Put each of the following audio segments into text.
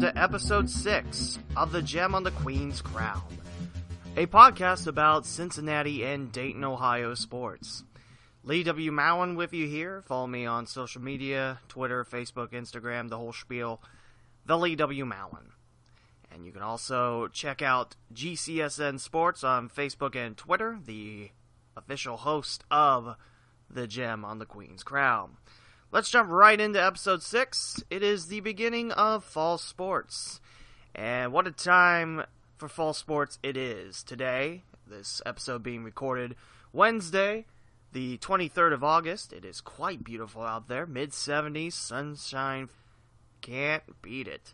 to episode 6 of The Gem on the Queen's Crown, a podcast about Cincinnati and Dayton, Ohio sports. Lee W. Mowen with you here. Follow me on social media, Twitter, Facebook, Instagram, the whole spiel, the Lee W. Mowen. And you can also check out GCSN Sports on Facebook and Twitter, the official host of The Gem on the Queen's Crown. Let's jump right into episode 6. It is the beginning of fall sports. And what a time for fall sports it is. Today, this episode being recorded Wednesday, the 23rd of August. It is quite beautiful out there. Mid-70s, sunshine. Can't beat it.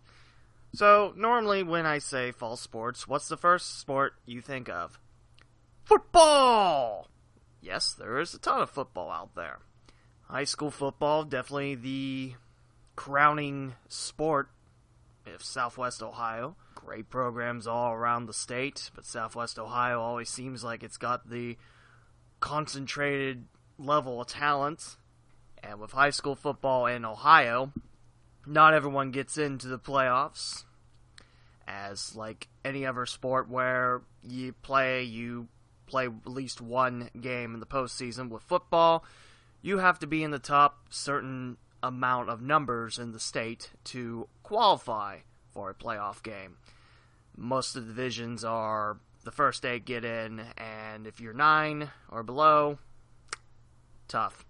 So, normally when I say fall sports, what's the first sport you think of? Football! Yes, there is a ton of football out there. High school football, definitely the crowning sport of Southwest Ohio. Great programs all around the state, but Southwest Ohio always seems like it's got the concentrated level of talent. And with high school football in Ohio, not everyone gets into the playoffs. As like any other sport where you play at least one game in the postseason. With football, you have to be in the top certain amount of numbers in the state to qualify for a playoff game. Most of the divisions are the first 8 get in, and if you're 9 or below, tough.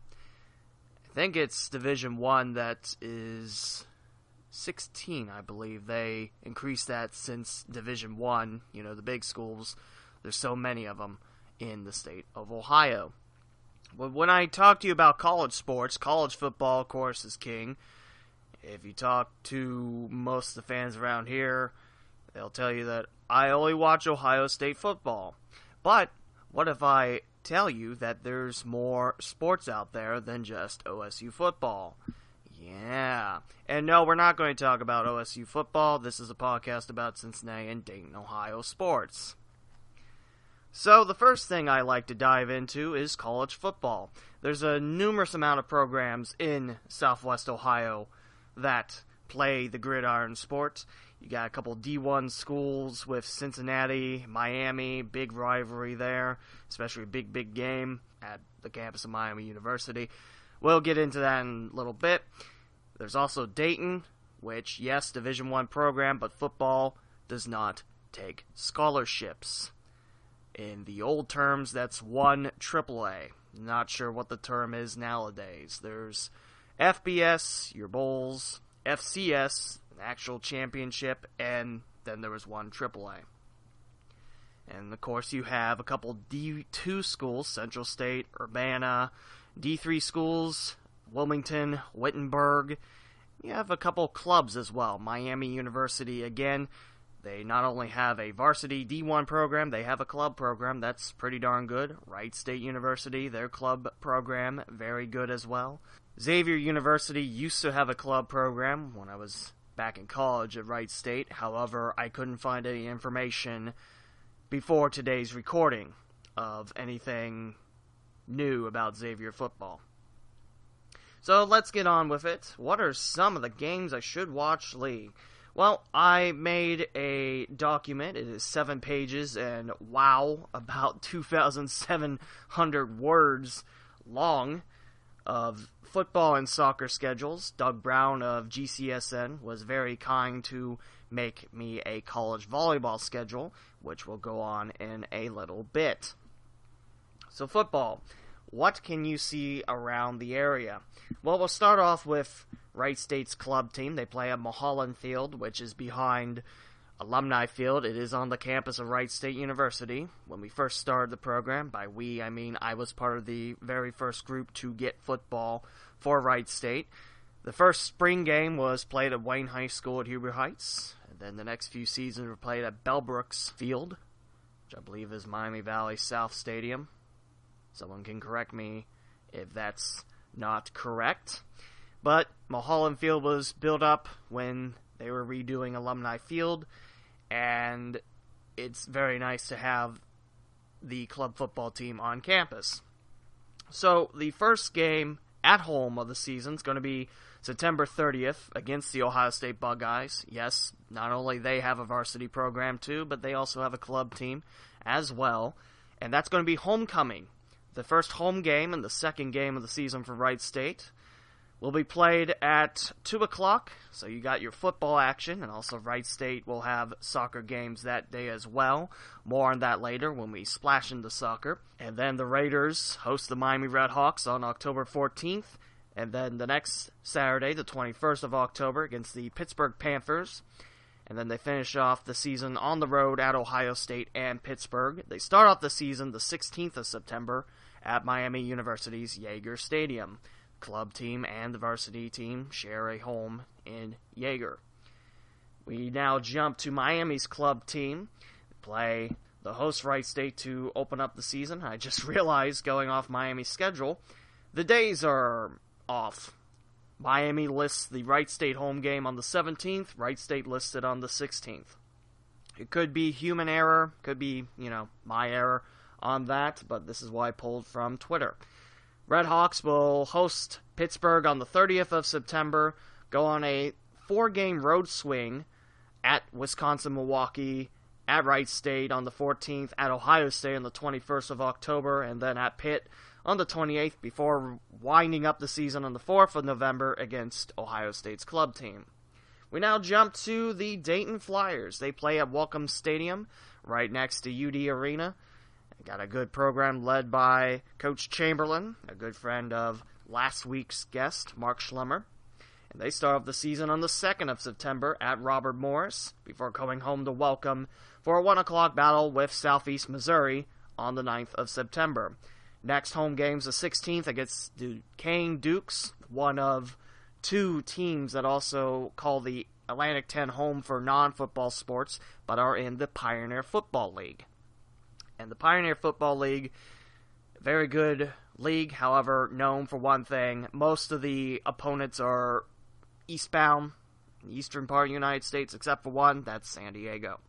I think it's Division 1 that is 16, I believe. They increased that since Division 1, the big schools. There's so many of them in the state of Ohio. But when I talk to you about college sports, college football, of course, is king. If you talk to most of the fans around here, they'll tell you that I only watch Ohio State football. But what if I tell you that there's more sports out there than just OSU football? Yeah. And no, we're not going to talk about OSU football. This is a podcast about Cincinnati and Dayton, Ohio sports. So the first thing I like to dive into is college football. There's a numerous amount of programs in Southwest Ohio that play the gridiron sport. You got a couple D1 schools with Cincinnati, Miami, big rivalry there, especially a big game at the campus of Miami University. We'll get into that in a little bit. There's also Dayton, which, yes, Division I program, but football does not take scholarships. In the old terms, that's 1 AAA. Not sure what the term is nowadays. There's FBS, your bowls, FCS, an actual championship, and then there was 1 AAA. And, of course, you have a couple D2 schools, Central State, Urbana, D3 schools, Wilmington, Wittenberg. You have a couple clubs as well. Miami University, again, they not only have a varsity D1 program, they have a club program that's pretty darn good. Wright State University, their club program, very good as well. Xavier University used to have a club program when I was back in college at Wright State. However, I couldn't find any information before today's recording of anything new about Xavier football. So let's get on with it. What are some of the games I should watch, Lee? Well, I made a document. It is 7 pages and, wow, about 2,700 words long of football and soccer schedules. Doug Brown of GCSN was very kind to make me a college volleyball schedule, which will go on in a little bit. So football, what can you see around the area? Well, we'll start off with Wright State's club team. They play at Mowen Field, which is behind Alumni Field. It is on the campus of Wright State University. When we first started the program, by we, I mean I was part of the very first group to get football for Wright State. The first spring game was played at Wayne High School at Huber Heights. And then the next few seasons were played at Bellbrooks Field, which I believe is Miami Valley South Stadium. Someone can correct me if that's not correct. But Mulholland Field was built up when they were redoing Alumni Field, and it's very nice to have the club football team on campus. So the first game at home of the season is going to be September 30th against the Ohio State Buckeyes. Yes, not only they have a varsity program too, but they also have a club team as well. And that's going to be homecoming. The first home game and the second game of the season for Wright State will be played at 2 o'clock, so you got your football action, and also Wright State will have soccer games that day as well. More on that later when we splash into soccer. And then the Raiders host the Miami Redhawks on October 14th, and then the next Saturday, the 21st of October, against the Pittsburgh Panthers. And then they finish off the season on the road at Ohio State and Pittsburgh. They start off the season the 16th of September at Miami University's Yager Stadium. Club team and the varsity team share a home in Yager. We now jump to Miami's club team, play the host Wright State to open up the season. I just realized, going off Miami's schedule, the days are off. Miami lists the Wright State home game on the 17th, Wright State listed on the 16th. It could be human error, could be, my error on that, but this is why I pulled from Twitter. Redhawks will host Pittsburgh on the 30th of September, go on a 4-game road swing at Wisconsin-Milwaukee, at Wright State on the 14th, at Ohio State on the 21st of October, and then at Pitt on the 28th before winding up the season on the 4th of November against Ohio State's club team. We now jump to the Dayton Flyers. They play at Welcome Stadium, right next to UD Arena. Got a good program led by Coach Chamberlain, a good friend of last week's guest, Mark Schlemmer. And they start off the season on the 2nd of September at Robert Morris, before going home to Welcome for a 1 o'clock battle with Southeast Missouri on the 9th of September. Next home game's the 16th against Duquesne Dukes, one of 2 teams that also call the Atlantic 10 home for non-football sports, but are in the Pioneer Football League. And the Pioneer Football League, very good league, however, known for one thing. Most of the opponents are eastbound, in the eastern part of the United States, except for one, that's San Diego.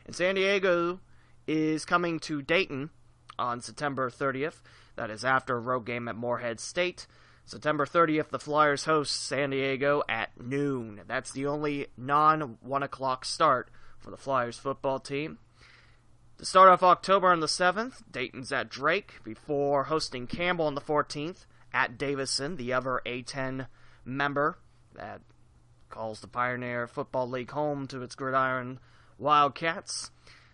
And San Diego is coming to Dayton on September 30th. That is after a road game at Morehead State. September 30th, the Flyers host San Diego at noon. That's the only non-1 o'clock start for the Flyers football team. To start off October on the 7th, Dayton's at Drake, before hosting Campbell on the 14th, at Davison, the other A10 member that calls the Pioneer Football League home to its Gridiron Wildcats.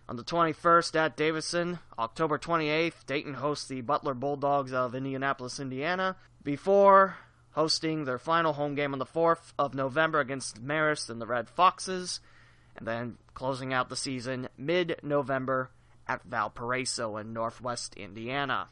On the 21st at Davison, October 28th, Dayton hosts the Butler Bulldogs of Indianapolis, Indiana, before hosting their final home game on the 4th of November against Marist and the Red Foxes, and then closing out the season mid-November at Valparaiso in northwest Indiana.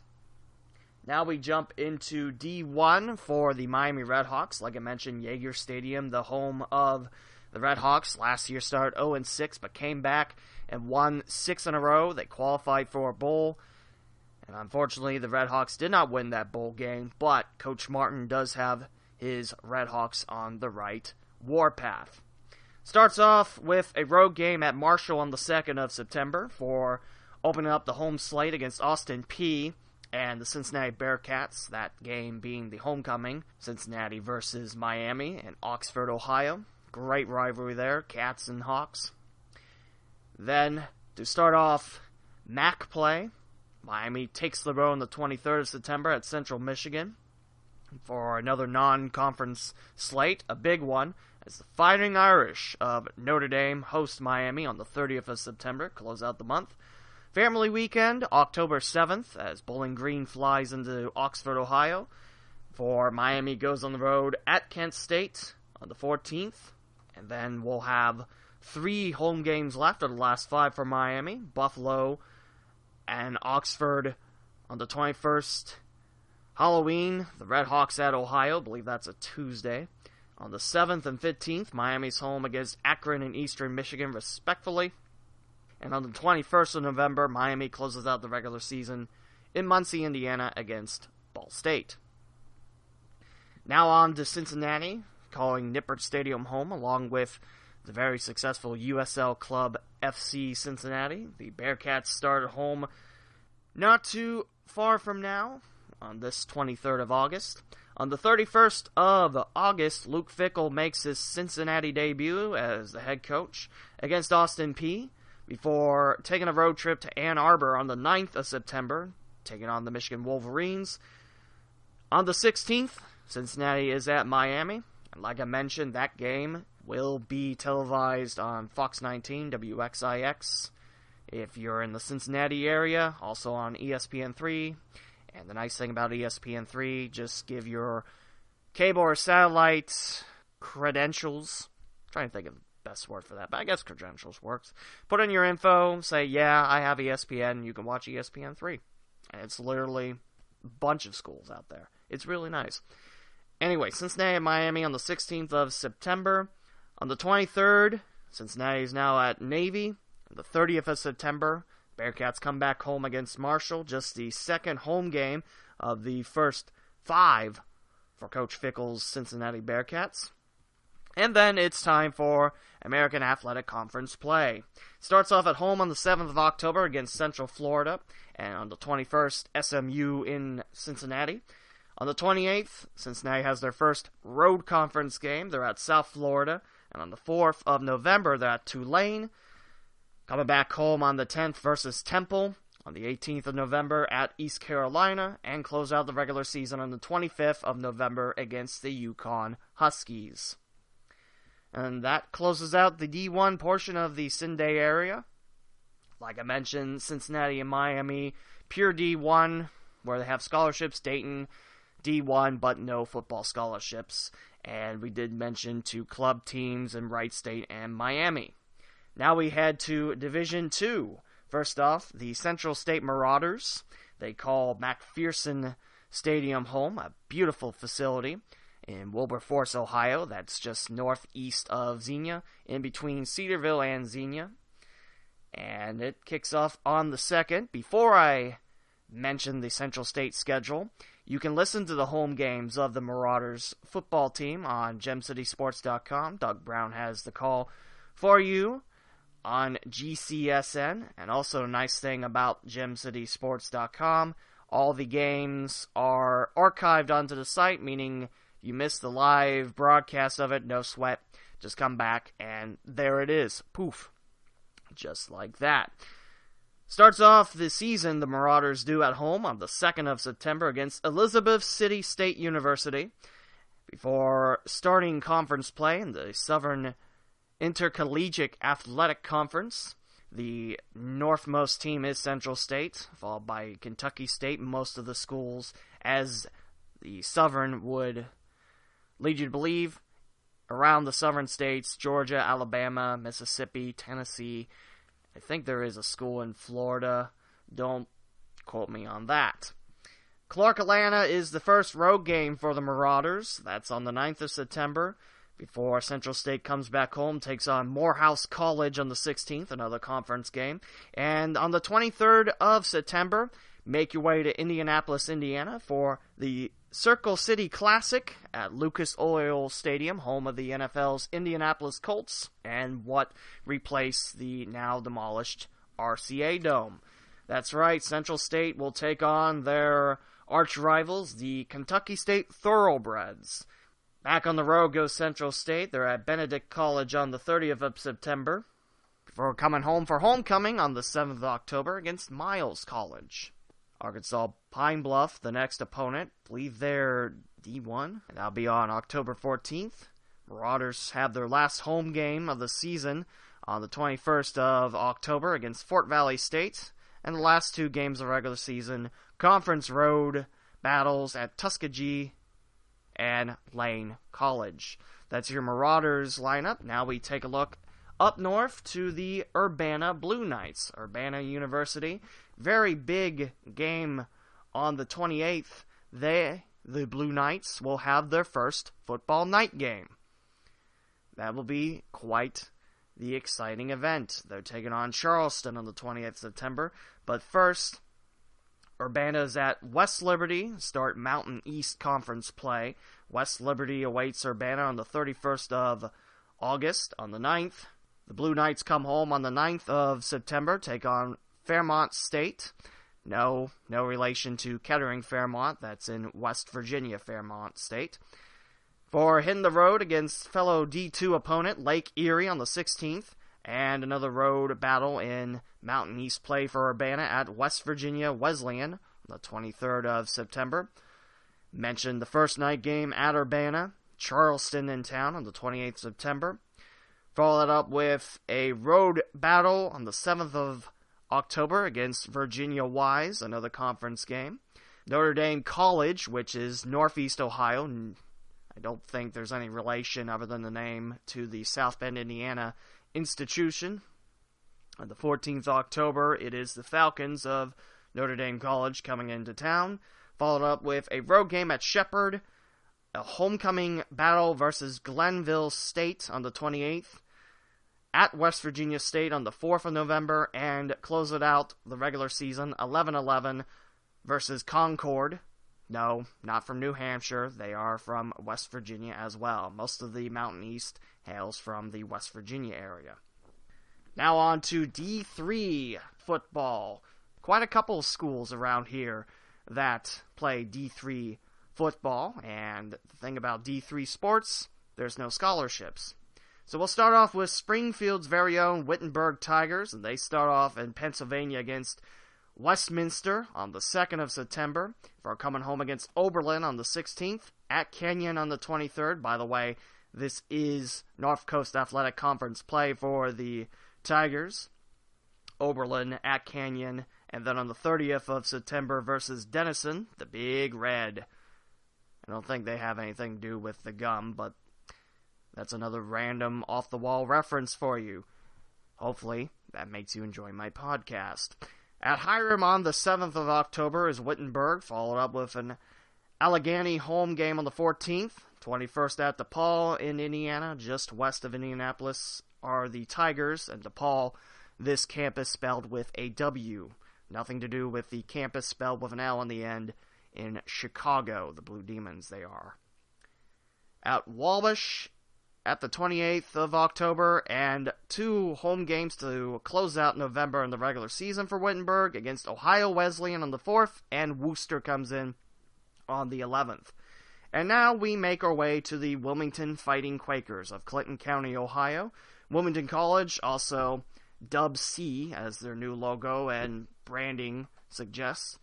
Now we jump into D1 for the Miami Redhawks. Like I mentioned, Yager Stadium, the home of the Redhawks. Last year started 0-6, but came back and won 6 in a row. They qualified for a bowl, and unfortunately the Redhawks did not win that bowl game, but Coach Martin does have his Redhawks on the right warpath. Starts off with a road game at Marshall on the 2nd of September for opening up the home slate against Austin Peay and the Cincinnati Bearcats, that game being the homecoming, Cincinnati versus Miami in Oxford, Ohio. Great rivalry there, Cats and Hawks. Then, to start off MAC play, Miami takes the road on the 23rd of September at Central Michigan for another non-conference slate, a big one, as the Fighting Irish of Notre Dame host Miami on the 30th of September, close out the month. Family weekend, October 7th, as Bowling Green flies into Oxford, Ohio, for Miami goes on the road at Kent State on the 14th. And then we'll have 3 home games left of the last 5 for Miami, Buffalo and Oxford on the 21st. Halloween, the Redhawks at Ohio, I believe that's a Tuesday. On the 7th and 15th, Miami's home against Akron and Eastern Michigan, respectively. And on the 21st of November, Miami closes out the regular season in Muncie, Indiana, against Ball State. Now on to Cincinnati, calling Nippert Stadium home, along with the very successful USL club FC Cincinnati. The Bearcats start at home not too far from now, on this 23rd of August. On the 31st of August, Luke Fickell makes his Cincinnati debut as the head coach against Austin Peay before taking a road trip to Ann Arbor on the 9th of September, taking on the Michigan Wolverines. On the 16th, Cincinnati is at Miami, and like I mentioned, that game will be televised on Fox 19, WXIX, if you're in the Cincinnati area, also on ESPN3. And the nice thing about ESPN3, just give your cable or satellite credentials. I'm trying to think of the best word for that, but I guess credentials works. Put in your info, say, yeah, I have ESPN, you can watch ESPN3. And it's literally a bunch of schools out there. It's really nice. Anyway, Cincinnati and Miami on the 16th of September. On the 23rd, Cincinnati is now at Navy. On the 30th of September, Bearcats come back home against Marshall, just the second home game of the first 5 for Coach Fickell's Cincinnati Bearcats. And then it's time for American Athletic Conference play. Starts off at home on the 7th of October against Central Florida, and on the 21st, SMU in Cincinnati. On the 28th, Cincinnati has their first road conference game. They're at South Florida, and on the 4th of November, they're at Tulane. Coming back home on the 10th versus Temple, on the 18th of November at East Carolina, and close out the regular season on the 25th of November against the Yukon Huskies. And that closes out the D1 portion of the Cin-Day area. Like I mentioned, Cincinnati and Miami, pure D1, where they have scholarships. Dayton, D1, but no football scholarships. And we did mention 2 club teams in Wright State and Miami. Now we head to Division II. First off, the Central State Marauders. They call McPherson Stadium home, a beautiful facility in Wilberforce, Ohio. That's just northeast of Xenia, in between Cedarville and Xenia. And it kicks off on the 2nd. Before I mention the Central State schedule, you can listen to the home games of the Marauders football team on GemCitySports.com. Doug Brown has the call for you on GCSN. And also a nice thing about GemCitySports.com, all the games are archived onto the site, meaning you missed the live broadcast of it, no sweat. Just come back and there it is. Poof. Just like that. Starts off the season, the Marauders do at home on the 2nd of September against Elizabeth City State University, before starting conference play in the Southern Intercollegiate Athletic Conference. The northmost team is Central State, followed by Kentucky State. Most of the schools, as the Southern would lead you to believe, around the southern states: Georgia, Alabama, Mississippi, Tennessee. I think there is a school in Florida. Don't quote me on that. Clark Atlanta is the first road game for the Marauders. That's on the 9th of September, before Central State comes back home, takes on Morehouse College on the 16th, another conference game. And on the 23rd of September, make your way to Indianapolis, Indiana for the Circle City Classic at Lucas Oil Stadium, home of the NFL's Indianapolis Colts, and what replaced the now demolished RCA Dome. That's right, Central State will take on their arch rivals, the Kentucky State Thoroughbreds. Back on the road goes Central State. They're at Benedict College on the 30th of September, before coming home for homecoming on the 7th of October against Miles College. Arkansas Pine Bluff, the next opponent. I believe they're D1, and that'll be on October 14th. Marauders have their last home game of the season on the 21st of October against Fort Valley State, and the last 2 games of regular season conference road battles at Tuskegee and Lane College. That's your Marauders lineup. Now we take a look up north to the Urbana Blue Knights. Urbana University, very big game on the 28th. The Blue Knights will have their first football night game. That will be quite the exciting event. They're taking on Charleston on the 20th of September. But first, Urbana's at West Liberty, start Mountain East Conference play. West Liberty awaits Urbana on the 31st of August. On the 9th, the Blue Knights come home on the 9th of September, take on Fairmont State. No relation to Kettering Fairmont. That's in West Virginia, Fairmont State. For hitting the road against fellow D2 opponent Lake Erie on the 16th, and another road battle in Mountain East play for Urbana at West Virginia Wesleyan on the 23rd of September. Mentioned the first night game at Urbana, Charleston in town on the 28th of September. Follow that up with a road battle on the 7th of October against Virginia Wise, another conference game. Notre Dame College, which is Northeast Ohio. I don't think there's any relation other than the name to the South Bend, Indiana institution. On the 14th of October, it is the Falcons of Notre Dame College coming into town. Followed up with a road game at Shepherd, a homecoming battle versus Glenville State on the 28th. At West Virginia State on the 4th of November, and close it out the regular season, 11-11 versus Concord. No, not from New Hampshire. They are from West Virginia as well. Most of the Mountain East hails from the West Virginia area. Now on to D3 football. Quite a couple of schools around here that play D3 football, and the thing about D3 sports, there's no scholarships. So we'll start off with Springfield's very own Wittenberg Tigers, and they start off in Pennsylvania against Westminster on the 2nd of September, before coming home against Oberlin on the 16th, at Kenyon on the 23rd. By the way, this is North Coast Athletic Conference play for the Tigers. Oberlin at Kenyon, and then on the 30th of September versus Denison, the Big Red. I don't think they have anything to do with the gum, but that's another random off-the-wall reference for you. Hopefully, that makes you enjoy my podcast. At Hiram on the 7th of October is Wittenberg, followed up with an Allegheny home game on the 14th. 21st at DePaul in Indiana, just west of Indianapolis, are the Tigers, and DePaul, this campus spelled with a W. Nothing to do with the campus spelled with an L on the end in Chicago, the Blue Demons they are. At Wabash, at the 28th of October, and 2 home games to close out November in the regular season for Wittenberg against Ohio Wesleyan on the 4th, and Worcester comes in on the 11th. And now we make our way to the Wilmington Fighting Quakers of Clinton County, Ohio. Wilmington College, also dubbed C as their new logo and branding suggests.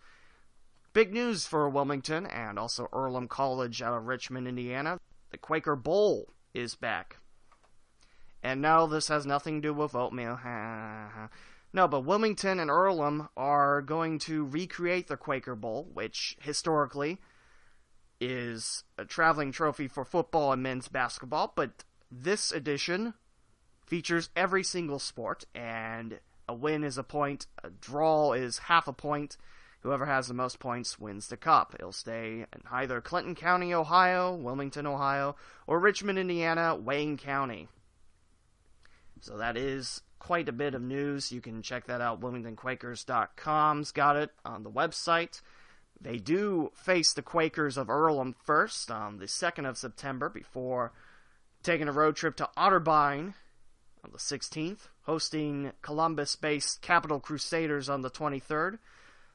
Big news for Wilmington and also Earlham College out of Richmond, Indiana. The Quaker Bowl is back. And no, this has nothing to do with oatmeal. No, but Wilmington and Earlham are going to recreate the Quaker Bowl, which historically is a traveling trophy for football and men's basketball, but this edition features every single sport, and a win is a point, a draw is half a point. Whoever has the most points wins the cup. It'll stay in either Clinton County, Ohio, Wilmington, Ohio, or Richmond, Indiana, Wayne County. So that is quite a bit of news. You can check that out. WilmingtonQuakers.com's got it on the website. They do face the Quakers of Earlham first on the 2nd of September before taking a road trip to Otterbein on the 16th, hosting Columbus-based Capital Crusaders on the 23rd.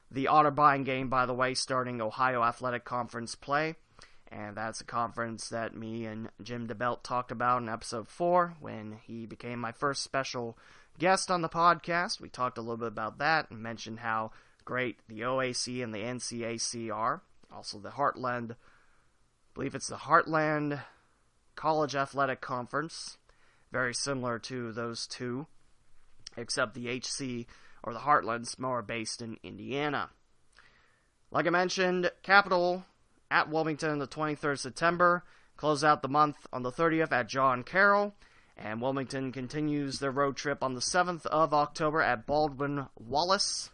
The Otterbein game, by the way, starting Ohio Athletic Conference play, and that's a conference that me and Jim DeBelt talked about in episode 4 when he became my first special guest on the podcast. We talked a little bit about that and mentioned how great the OAC and the NCAC are. Also the Heartland, I believe it's the Heartland College Athletic Conference, very similar to those two, except the HC or the Heartland's more based in Indiana. Like I mentioned, Capital at Wilmington on the 23rd September, close out the month on the 30th at John Carroll, and Wilmington continues their road trip on the 7th of October at Baldwin Wallace,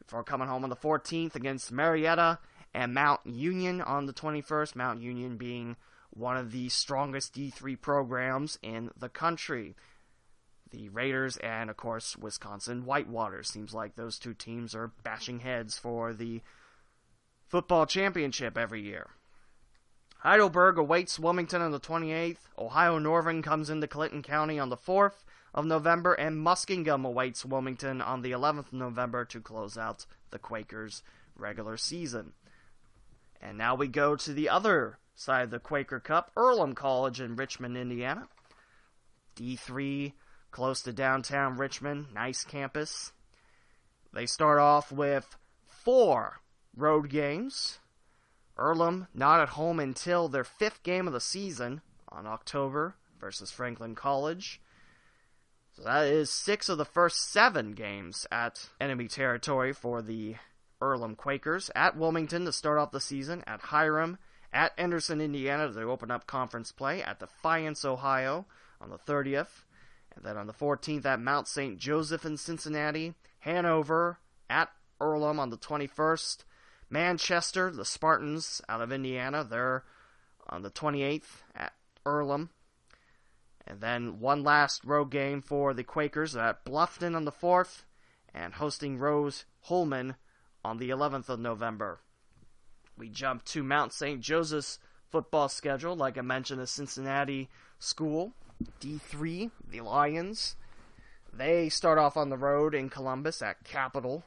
before coming home on the 14th against Marietta and Mount Union on the 21st, Mount Union being one of the strongest D3 programs in the country. The Raiders and, of course, Wisconsin Whitewater. Seems like those two teams are bashing heads for the football championship every year. Heidelberg awaits Wilmington on the 28th. Ohio Northern comes into Clinton County on the 4th. of November, and Muskingum awaits Wilmington on the 11th of November to close out the Quakers' regular season. And now we go to the other side of the Quaker Cup, Earlham College in Richmond, Indiana. D3, close to downtown Richmond, nice campus. They start off with 4 road games. Earlham not at home until their 5th game of the season on October versus Franklin College. So that is 6 of the first 7 games at enemy territory for the Earlham Quakers. At Wilmington to start off the season, at Hiram, at Anderson, Indiana to open up conference play, at Defiance, Ohio on the 30th, and then on the 14th at Mount St. Joseph in Cincinnati, Hanover, at Earlham on the 21st, Manchester, the Spartans out of Indiana, they're on the 28th at Earlham. And then one last road game for the Quakers at Bluffton on the 4th, and hosting Rose Holman on the 11th of November. We jump to Mount St. Joseph's football schedule. Like I mentioned, a Cincinnati school. D3, the Lions. They start off on the road in Columbus at Capitol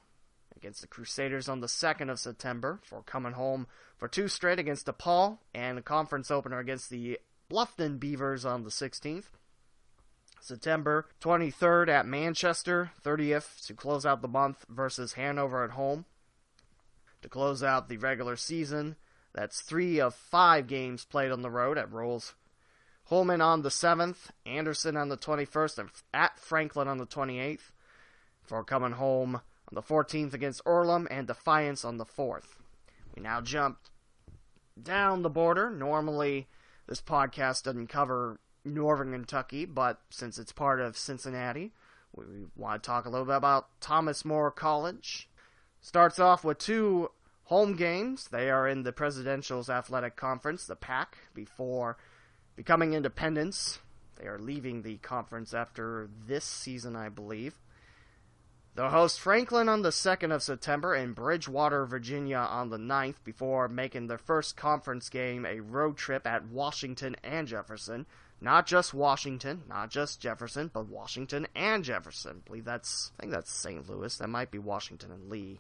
against the Crusaders on the 2nd of September, before coming home for 2 straight against DePaul, and a conference opener against the Bluffton Beavers on the 16th. September 23rd at Manchester, 30th to close out the month versus Hanover at home. To close out the regular season, that's 3 of 5 games played on the road at Rolls Holman on the 7th, Anderson on the 21st, and at Franklin on the 28th, before coming home on the 14th against Earlham and Defiance on the 4th. We now jump down the border. Normally, this podcast doesn't cover Northern Kentucky, but since it's part of Cincinnati, we want to talk a little bit about Thomas More College. Starts off with 2 home games. They are in the Presidential's Athletic Conference, the PAC, before becoming independents. They are leaving the conference after this season, I believe. They'll host Franklin on the 2nd of September and Bridgewater, Virginia on the 9th, before making their first conference game a road trip at Washington and Jefferson. Not just Washington, not just Jefferson, but Washington and Jefferson. I think that's St. Louis. That might be Washington and Lee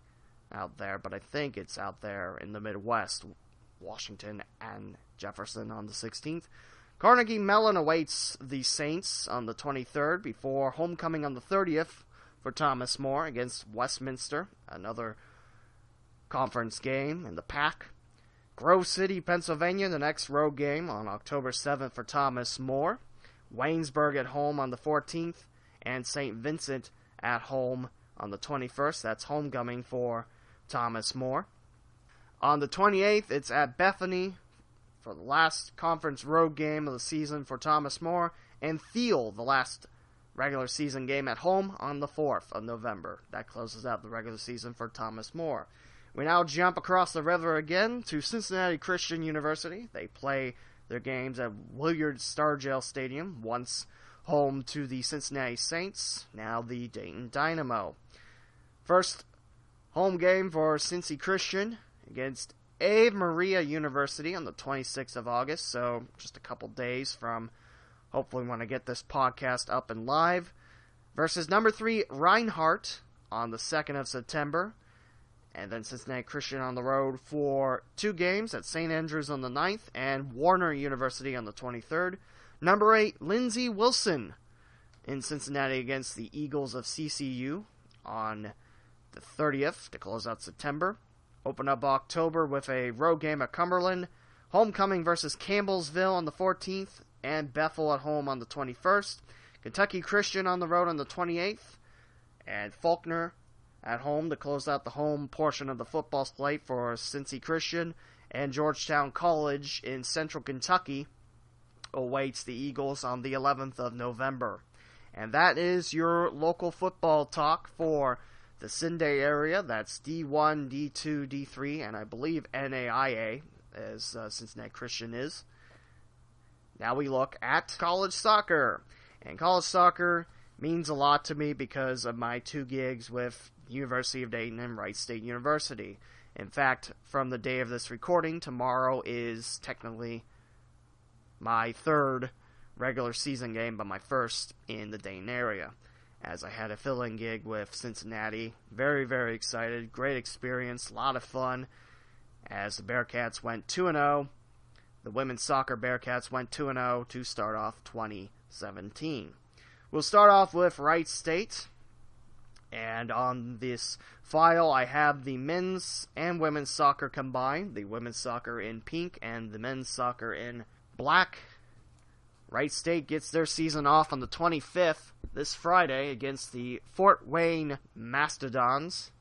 out there, but I think it's out there in the Midwest. Washington and Jefferson on the 16th. Carnegie Mellon awaits the Saints on the 23rd, before homecoming on the 30th for Thomas More against Westminster, another conference game in the PAC. Grove City, Pennsylvania, the next road game on October 7th for Thomas More. Waynesburg at home on the 14th, and St. Vincent at home on the 21st. That's homecoming for Thomas More. On the 28th, it's at Bethany for the last conference road game of the season for Thomas More, and Thiel, the last regular season game at home on the 4th of November. That closes out the regular season for Thomas More. We now jump across the river again to Cincinnati Christian University. They play their games at Williard Stargell Stadium, once home to the Cincinnati Saints, now the Dayton Dynamo. First home game for Cincy Christian against Ave Maria University on the 26th of August, so just a couple days from hopefully when I get this podcast up and live, versus number 3 Reinhardt on the 2nd of September, and then Cincinnati Christian on the road for 2 games at St. Andrews on the 9th and Warner University on the 23rd. Number 8 Lindsey Wilson in Cincinnati against the Eagles of CCU on the 30th to close out September. Open up October with a road game at Cumberland, homecoming versus Campbellsville on the 14th, and Bethel at home on the 21st. Kentucky Christian on the road on the 28th, and Faulkner at home to close out the home portion of the football slate for Cincy Christian, and Georgetown College in Central Kentucky awaits the Eagles on the 11th of November. And that is your local football talk for the Cin-Day area. That's D1, D2, D3, and I believe NAIA, as Cincinnati Christian is. Now we look at college soccer. And college soccer means a lot to me because of my 2 gigs with University of Dayton and Wright State University. In fact, from the day of this recording, tomorrow is technically my 3rd regular season game, but my first in the Dayton area, as I had a fill-in gig with Cincinnati. Very, very excited. Great experience. A lot of fun, as the Bearcats went 2-0. The women's soccer Bearcats went 2-0 to start off 2017. We'll start off with Wright State. And on this file, I have the men's and women's soccer combined. The women's soccer in pink and the men's soccer in black. Wright State gets their season off on the 25th, this Friday, against the Fort Wayne Mastodons.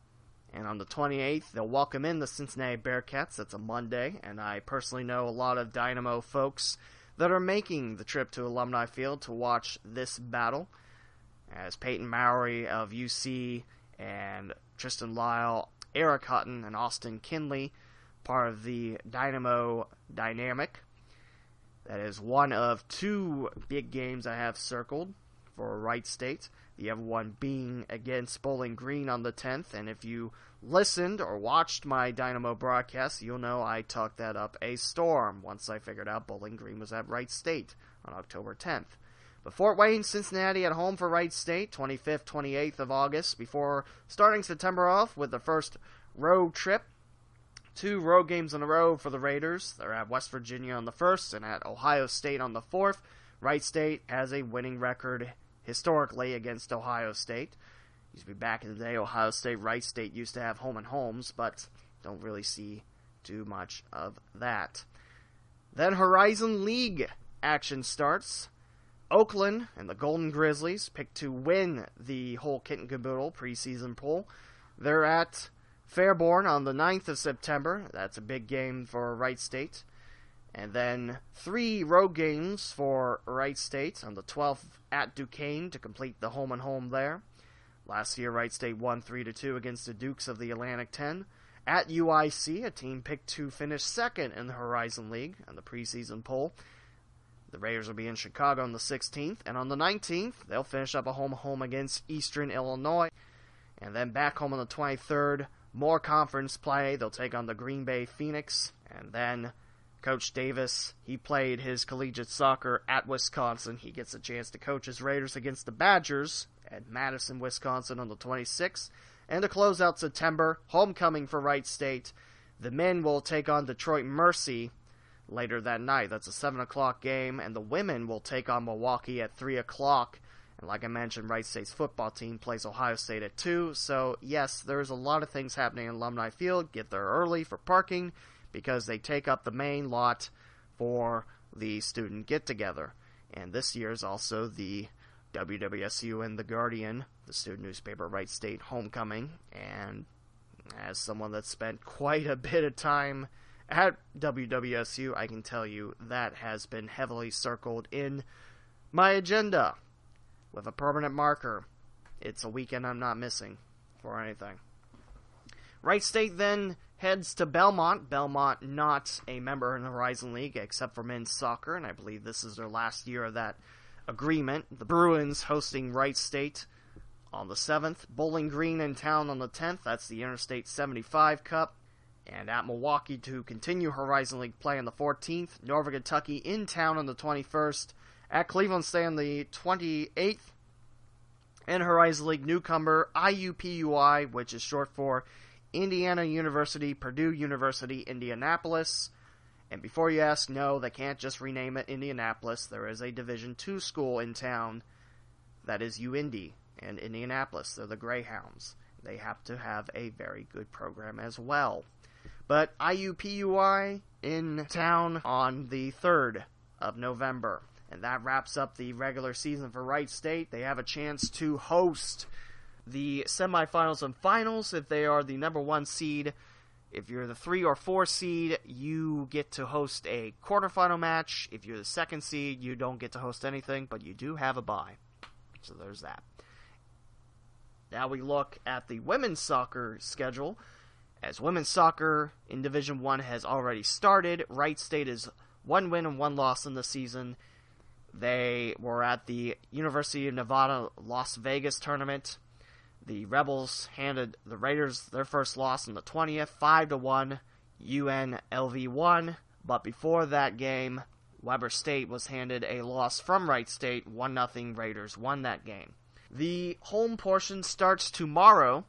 And on the 28th, they'll welcome in the Cincinnati Bearcats. That's a Monday. And I personally know a lot of Dynamo folks that are making the trip to Alumni Field to watch this battle, as Peyton Mowry of UC and Tristan Lyle, Eric Hutton, and Austin Kinley, part of the Dynamo dynamic. That is one of two big games I have circled for Wright State. The other one being against Bowling Green on the 10th. And if you listened or watched my Dynamo broadcast, you'll know I talked that up a storm once I figured out Bowling Green was at Wright State on October 10th. But Fort Wayne, Cincinnati at home for Wright State, 25th, 28th of August, before starting September off with the first road trip. 2 road games in a row for the Raiders. They're at West Virginia on the 1st and at Ohio State on the 4th. Wright State has a winning record historically against Ohio State. Used to be back in the day, Ohio State, Wright State used to have home and homes, but don't really see too much of that. Then Horizon League action starts. Oakland and the Golden Grizzlies picked to win the whole kit and caboodle preseason poll. They're at Fairborn on the 9th of September. That's a big game for Wright State. And then 3 road games for Wright State on the 12th at Duquesne to complete the home and home there. Last year, Wright State won 3-2 against the Dukes of the Atlantic 10. At UIC, a team picked to finish second in the Horizon League on the preseason poll. The Raiders will be in Chicago on the 16th, and on the 19th, they'll finish up a home against Eastern Illinois. And then back home on the 23rd, more conference play. They'll take on the Green Bay Phoenix. And then Coach Davis, he played his collegiate soccer at Wisconsin. He gets a chance to coach his Raiders against the Badgers at Madison, Wisconsin on the 26th. And to close out September, homecoming for Wright State. The men will take on Detroit Mercy later that night. That's a 7 o'clock game, and the women will take on Milwaukee at 3 o'clock. And like I mentioned, Wright State's football team plays Ohio State at 2. So, yes, there's a lot of things happening in Alumni Field. Get there early for parking, because they take up the main lot for the student get-together. And this year is also the WWSU and The Guardian, the student newspaper, Wright State homecoming. And as someone that spent quite a bit of time at WWSU, I can tell you that has been heavily circled in my agenda with a permanent marker. It's a weekend I'm not missing for anything. Wright State then heads to Belmont. Belmont not a member in the Horizon League except for men's soccer, and I believe this is their last year of that agreement. The Bruins hosting Wright State on the 7th. Bowling Green in town on the 10th. That's the Interstate 75 Cup. And at Milwaukee to continue Horizon League play on the 14th. Northern Kentucky in town on the 21st. At Cleveland State on the 28th. And Horizon League newcomer IUPUI, which is short for Indiana University, Purdue University, Indianapolis. And before you ask, no, they can't just rename it Indianapolis. There is a Division II school in town that is UIndy and Indianapolis. They're the Greyhounds. They have to have a very good program as well. But IUPUI in town on the 3rd of November. And that wraps up the regular season for Wright State. They have a chance to host the semifinals and finals if they are the number 1 seed. If you're the 3 or 4 seed, you get to host a quarterfinal match. If you're the 2nd seed, you don't get to host anything, but you do have a bye. So there's that. Now we look at the women's soccer schedule. As women's soccer in Division I has already started, Wright State is 1 win and 1 loss in the season. They were at the University of Nevada Las Vegas tournament. The Rebels handed the Raiders their first loss on the 20th, 5-1. UNLV won, but before that game, Weber State was handed a loss from Wright State. 1-0 Raiders won that game. The home portion starts tomorrow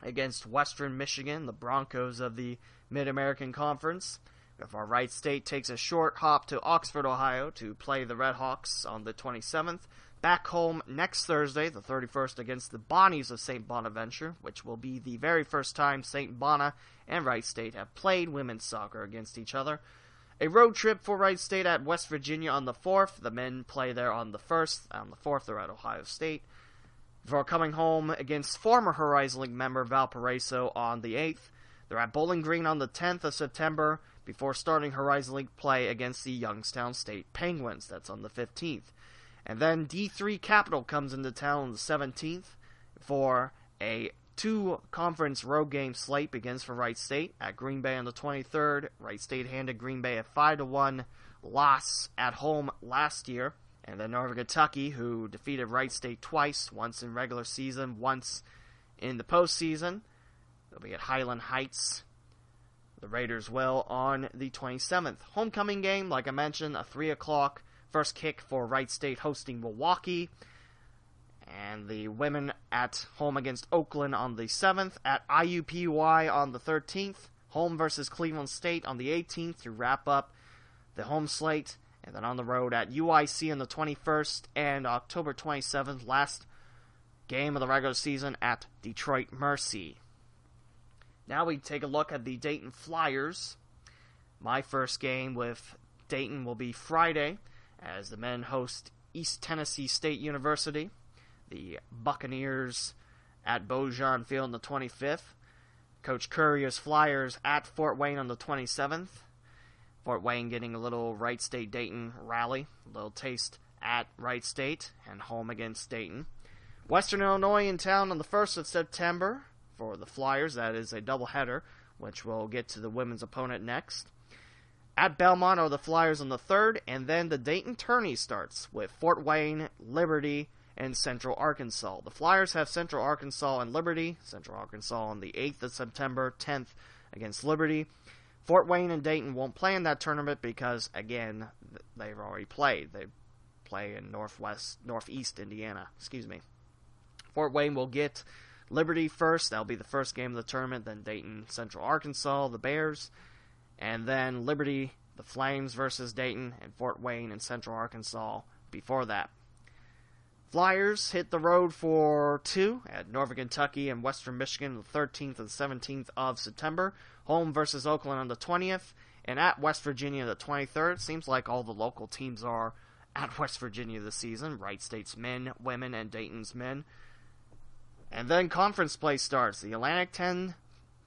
against Western Michigan, the Broncos of the Mid-American Conference, before Wright State takes a short hop to Oxford, Ohio to play the Red Hawks on the 27th. Back home next Thursday, the 31st, against the Bonnies of St. Bonaventure, which will be the very first time St. Bona and Wright State have played women's soccer against each other. A road trip for Wright State at West Virginia on the 4th. The men play there on the 1st. On the 4th, they're at Ohio State. Before coming home against former Horizon League member Valparaiso on the 8th. They're at Bowling Green on the 10th of September before starting Horizon League play against the Youngstown State Penguins. That's on the 15th. And then D3 Capital comes into town on the 17th for a 2-conference road game slate begins for Wright State at Green Bay on the 23rd. Wright State handed Green Bay a 5-1 loss at home last year. And then Northern Kentucky, who defeated Wright State twice, once in regular season, once in the postseason. They'll be at Highland Heights. The Raiders will on the 27th. Homecoming game, like I mentioned, a 3 o'clock first kick for Wright State hosting Milwaukee. And the women at home against Oakland on the 7th. At IUPUI on the 13th. Home versus Cleveland State on the 18th to wrap up the home slate. And then on the road at UIC on the 21st and October 27th. Last game of the regular season at Detroit Mercy. Now we take a look at the Dayton Flyers. My first game with Dayton will be Friday as the men host East Tennessee State University. The Buccaneers at Beaujean Field on the 25th. Coach Courier's Flyers at Fort Wayne on the 27th. Fort Wayne getting a little Wright State-Dayton rally. A little taste at Wright State and home against Dayton. Western Illinois in town on the 1st of September for the Flyers. That is a doubleheader, which we'll get to the women's opponent next. At Belmont are the Flyers on the 3rd, and then the Dayton tourney starts with Fort Wayne, Liberty, and Central Arkansas. The Flyers have Central Arkansas and Liberty. Central Arkansas on the 8th of September, 10th against Liberty. Fort Wayne and Dayton won't play in that tournament because, again, they've already played. They play in northeast Indiana. Fort Wayne will get Liberty first. That'll be the first game of the tournament. Then Dayton, Central Arkansas, the Bears. And then Liberty, the Flames versus Dayton, and Fort Wayne and Central Arkansas before that. Flyers hit the road for 2 at Northern Kentucky and Western Michigan on the 13th and 17th of September. Home versus Oakland on the 20th, and at West Virginia the 23rd. Seems like all the local teams are at West Virginia this season. Wright State's men, women, and Dayton's men. And then conference play starts. The Atlantic 10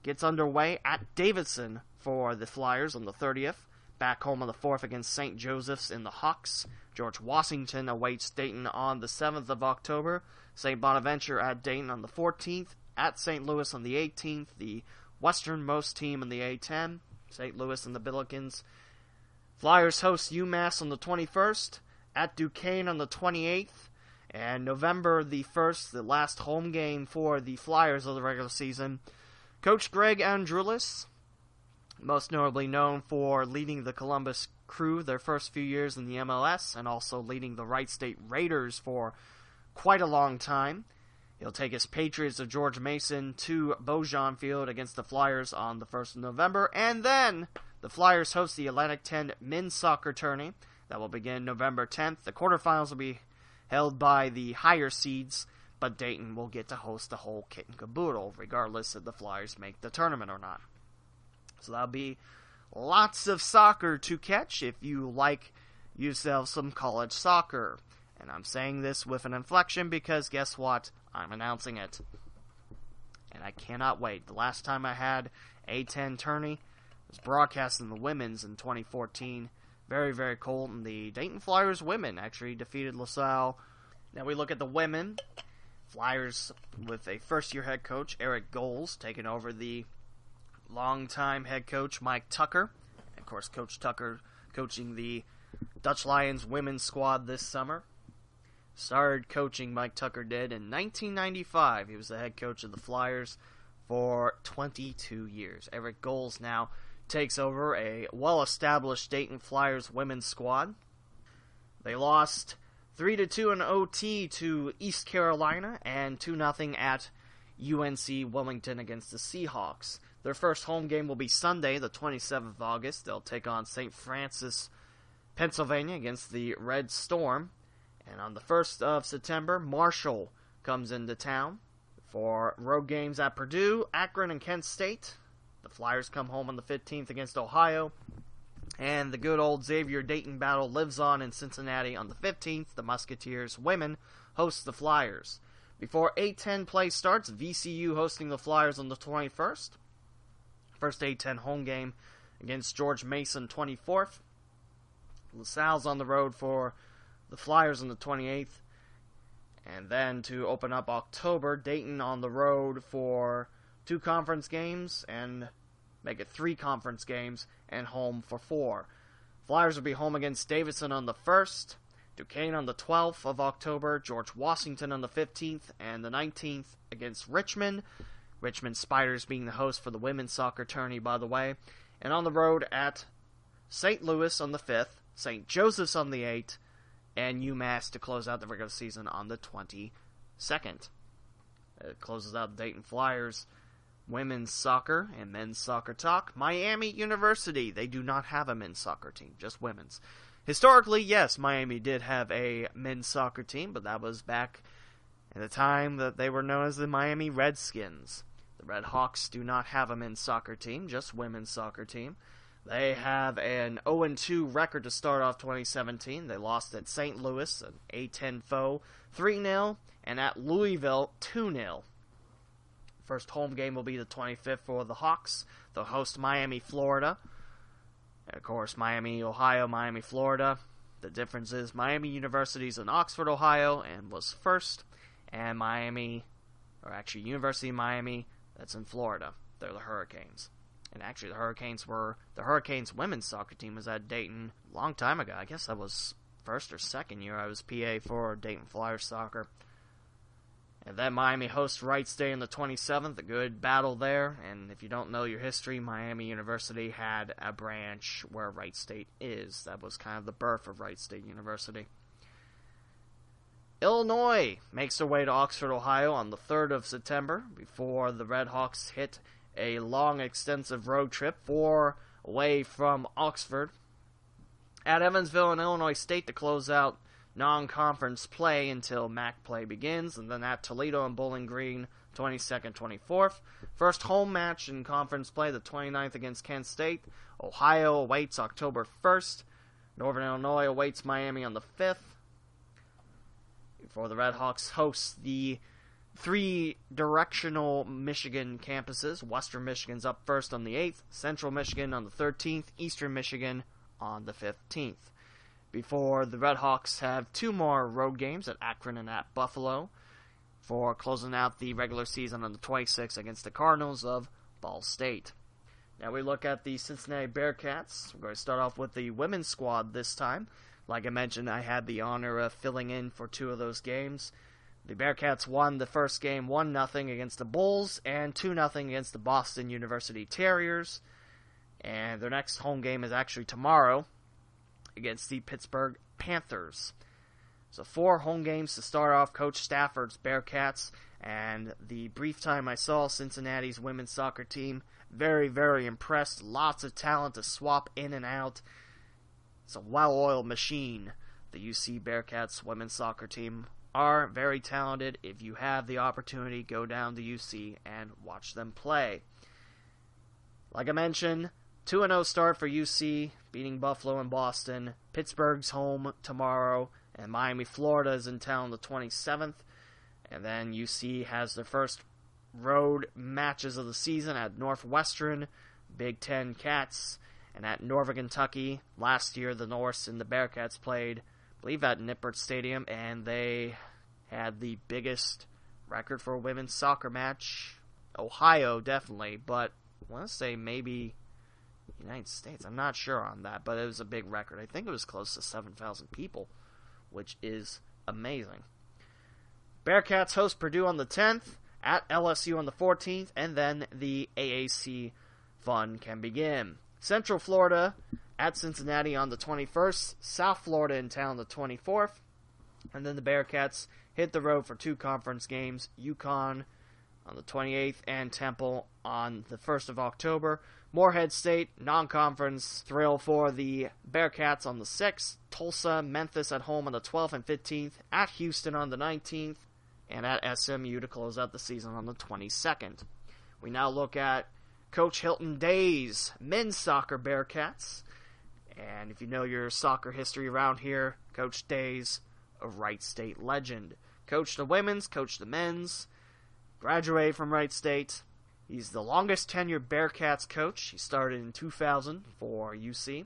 gets underway at Davidson for the Flyers on the 30th. Back home on the 4th against St. Joseph's in the Hawks. George Washington awaits Dayton on the 7th of October. St. Bonaventure at Dayton on the 14th. At St. Louis on the 18th. The westernmost team in the A-10. St. Louis and the Billikens. Flyers host UMass on the 21st. At Duquesne on the 28th. And November the 1st, the last home game for the Flyers of the regular season. Coach Greg Andrulis, most notably known for leading the Columbus Crew their first few years in the MLS and also leading the Wright State Raiders for quite a long time. He'll take his Patriots of George Mason to Beaujean Field against the Flyers on the 1st of November. And then the Flyers host the Atlantic 10 men's soccer tourney. That will begin November 10th. The quarterfinals will be held by the higher seeds, but Dayton will get to host the whole kit and caboodle, regardless if the Flyers make the tournament or not. So that'll be lots of soccer to catch if you like yourself some college soccer. And I'm saying this with an inflection because guess what? I'm announcing it. And I cannot wait. The last time I had A-10 tourney was broadcasting the women's in 2014. Very, very cool. And the Dayton Flyers women actually defeated LaSalle. Now we look at the women. Flyers with a first-year head coach, Eric Goals, taking over the longtime head coach, Mike Tucker. And of course, Coach Tucker coaching the Dutch Lions women's squad this summer. Started coaching, Mike Tucker did, in 1995. He was the head coach of the Flyers for 22 years. Eric Goals now takes over a well-established Dayton Flyers women's squad. They lost 3-2 in OT to East Carolina and 2-0 at UNC Wilmington against the Seahawks. Their first home game will be Sunday, the 27th of August. They'll take on St. Francis, Pennsylvania against the Red Storm. And on the 1st of September, Marshall comes into town for road games at Purdue, Akron, and Kent State. The Flyers come home on the 15th against Ohio. And the good old Xavier-Dayton battle lives on in Cincinnati on the 15th. The Musketeers women host the Flyers. Before A-10 play starts, VCU hosting the Flyers on the 21st. First A-10 home game against George Mason 24th. LaSalle's on the road for the Flyers on the 28th. And then to open up October, Dayton on the road for 2 conference games and make it 3 conference games and home for 4. Flyers will be home against Davidson on the 1st, Duquesne on the 12th of October, George Washington on the 15th and the 19th against Richmond. Richmond Spiders being the host for the women's soccer tourney, by the way. And on the road at St. Louis on the 5th, St. Joseph's on the 8th, and UMass to close out the regular season on the 22nd. It closes out the Dayton Flyers women's soccer and men's soccer talk. Miami University, they do not have a men's soccer team, just women's. Historically, yes, Miami did have a men's soccer team, but that was back in the time that they were known as the Miami Redskins. The Red Hawks do not have a men's soccer team, just women's soccer team. They have an 0-2 record to start off 2017. They lost at St. Louis, an A-10 foe, 3-0, and at Louisville, 2-0. First home game will be the 25th for the Hawks. They'll host Miami, Florida. And of course, Miami, Ohio, Miami, Florida. The difference is Miami University's in Oxford, Ohio, and was first. And University of Miami, that's in Florida. They're the Hurricanes. And actually, the Hurricanes women's soccer team was at Dayton a long time ago. I guess that was first or second year I was PA for Dayton Flyers soccer. And then Miami hosts Wright State on the 27th, a good battle there. And if you don't know your history, Miami University had a branch where Wright State is. That was kind of the birth of Wright State University. Illinois makes their way to Oxford, Ohio on the 3rd of September before the Red Hawks hit a long, extensive road trip away from Oxford. At Evansville and Illinois State to close out non-conference play until MAC play begins, and then at Toledo and Bowling Green, 22nd, 24th. First home match in conference play, the 29th against Kent State. Ohio awaits October 1st. Northern Illinois awaits Miami on the 5th. Before the Red Hawks host the 3 directional Michigan campuses. Western Michigan's up first on the 8th, Central Michigan on the 13th, Eastern Michigan on the 15th. Before the Red Hawks have 2 more road games at Akron and at Buffalo for closing out the regular season on the 26th against the Cardinals of Ball State. Now we look at the Cincinnati Bearcats. We're going to start off with the women's squad this time. Like I mentioned, I had the honor of filling in for 2 of those games. The Bearcats won the first game 1-0 against the Bulls and 2-0 against the Boston University Terriers. And their next home game is actually tomorrow against the Pittsburgh Panthers. So 4 home games to start off Coach Stafford's Bearcats. And the brief time I saw Cincinnati's women's soccer team, very, very impressed. Lots of talent to swap in and out. It's a well-oiled machine. The UC Bearcats women's soccer team are very talented. If you have the opportunity, go down to UC and watch them play. Like I mentioned, 2-0 start for UC, beating Buffalo and Boston. Pittsburgh's home tomorrow, and Miami, Florida is in town the 27th. And then UC has their first road matches of the season at Northwestern, Big Ten Cats, and at Northern Kentucky. Last year, the Norse and the Bearcats played, I believe, at Nippert Stadium, and they had the biggest record for a women's soccer match. Ohio, definitely, but I want to say maybe United States. I'm not sure on that, but it was a big record. I think it was close to 7,000 people, which is amazing. Bearcats host Purdue on the 10th, at LSU on the 14th, and then the AAC fun can begin. Central Florida at Cincinnati on the 21st. South Florida in town the 24th. And then the Bearcats hit the road for 2 conference games. UConn on the 28th and Temple on the 1st of October. Morehead State, non-conference thrill for the Bearcats on the 6th. Tulsa, Memphis at home on the 12th and 15th. At Houston on the 19th. And at SMU to close out the season on the 22nd. We now look at Coach Hilton Day's men's soccer Bearcats. And if you know your soccer history around here, Coach Day's a Wright State legend. Coached the women's, coached the men's. Graduated from Wright State. He's the longest tenured Bearcats coach. He started in 2000 for UC,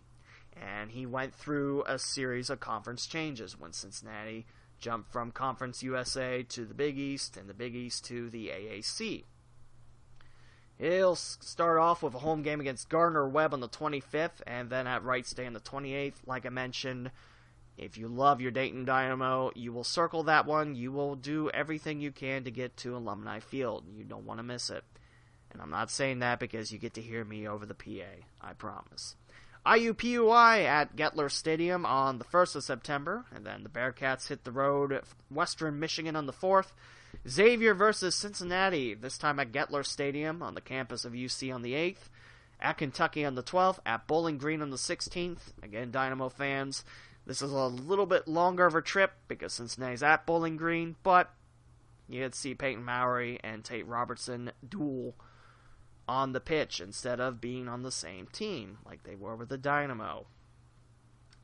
and he went through a series of conference changes when Cincinnati jumped from Conference USA to the Big East, and the Big East to the AAC. He'll start off with a home game against Gardner-Webb on the 25th, and then at Wright State on the 28th. Like I mentioned, if you love your Dayton Dynamo, you will circle that one. You will do everything you can to get to Alumni Field. You don't want to miss it. And I'm not saying that because you get to hear me over the PA, I promise. IUPUI at Gettler Stadium on the 1st of September, and then the Bearcats hit the road Western Michigan on the 4th. Xavier versus Cincinnati, this time at Gettler Stadium on the campus of UC on the 8th. At Kentucky on the 12th, at Bowling Green on the 16th. Again, Dynamo fans, this is a little bit longer of a trip because Cincinnati's at Bowling Green, but you get to see Peyton Mowry and Tate Robertson duel on the pitch instead of being on the same team like they were with the Dynamo.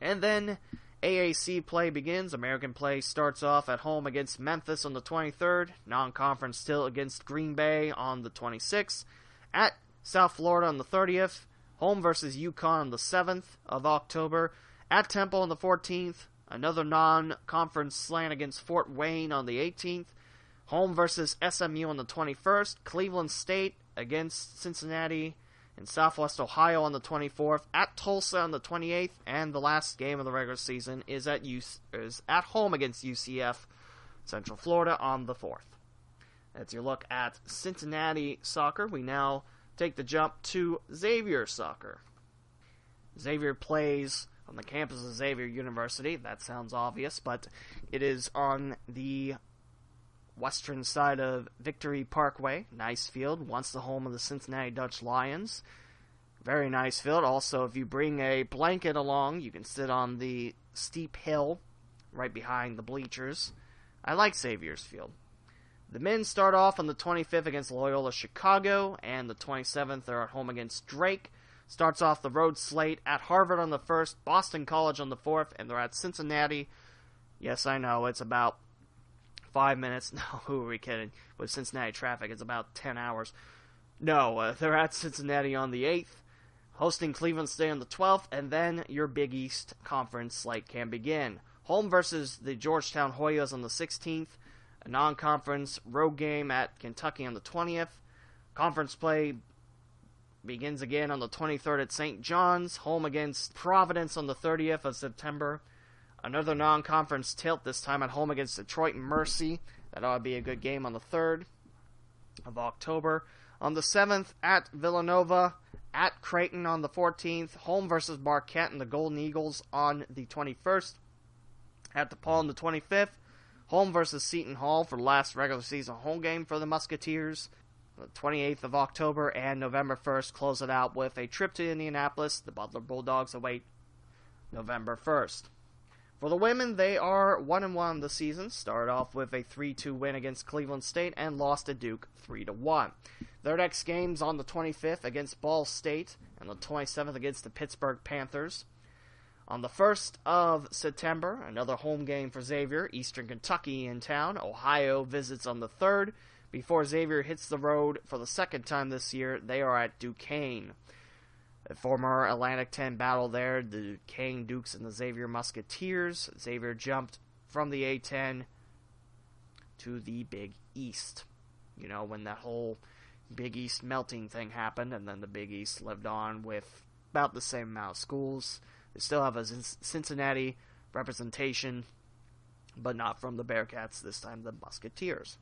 And then AAC play begins. American play starts off at home against Memphis on the 23rd. Non-conference still against Green Bay on the 26th. At South Florida on the 30th. Home versus UConn on the 7th of October. At Temple on the 14th. Another non-conference slant against Fort Wayne on the 18th. Home versus SMU on the 21st. Cleveland State against Cincinnati in Southwest Ohio on the 24th. At Tulsa on the 28th. And the last game of the regular season is at home against UCF, Central Florida, on the 4th. That's your look at Cincinnati soccer. We now take the jump to Xavier soccer. Xavier plays on the campus of Xavier University. That sounds obvious, but it is on the western side of Victory Parkway. Nice field. Once the home of the Cincinnati Dutch Lions. Very nice field. Also, if you bring a blanket along, you can sit on the steep hill right behind the bleachers. I like Xavier's field. The men start off on the 25th against Loyola Chicago, and the 27th they're at home against Drake. Starts off the road slate at Harvard on the 1st, Boston College on the 4th, and they're at Cincinnati. Yes, I know, it's about 5 minutes. No, who are we kidding? With Cincinnati traffic, it's about 10 hours. No, they're at Cincinnati on the 8th, hosting Cleveland State on the 12th, and then your Big East Conference slate can begin. Home versus the Georgetown Hoyas on the 16th, a non-conference road game at Kentucky on the 20th. Conference play begins again on the 23rd at St. John's, home against Providence on the 30th of September. Another non-conference tilt, this time at home against Detroit Mercy. That ought to be a good game on the 3rd of October. On the 7th, at Villanova, at Creighton on the 14th. Home versus Marquette and the Golden Eagles on the 21st. At DePaul on the 25th. Home versus Seton Hall for the last regular season home game for the Musketeers. The 28th of October and November 1st close it out with a trip to Indianapolis. The Butler Bulldogs await November 1st. For the women, they are 1-1 this season. Started off with a 3-2 win against Cleveland State and lost to Duke 3-1. Their next game's on the 25th against Ball State and the 27th against the Pittsburgh Panthers. On the 1st of September, another home game for Xavier, Eastern Kentucky in town. Ohio visits on the 3rd. Before Xavier hits the road for the second time this year, they are at Duquesne. A former Atlantic 10 battle there, the Duquesne Dukes and the Xavier Musketeers. Xavier jumped from the A-10 to the Big East. You know, when that whole Big East melting thing happened, and then the Big East lived on with about the same amount of schools. They still have a Cincinnati representation, but not from the Bearcats, this time the Musketeers.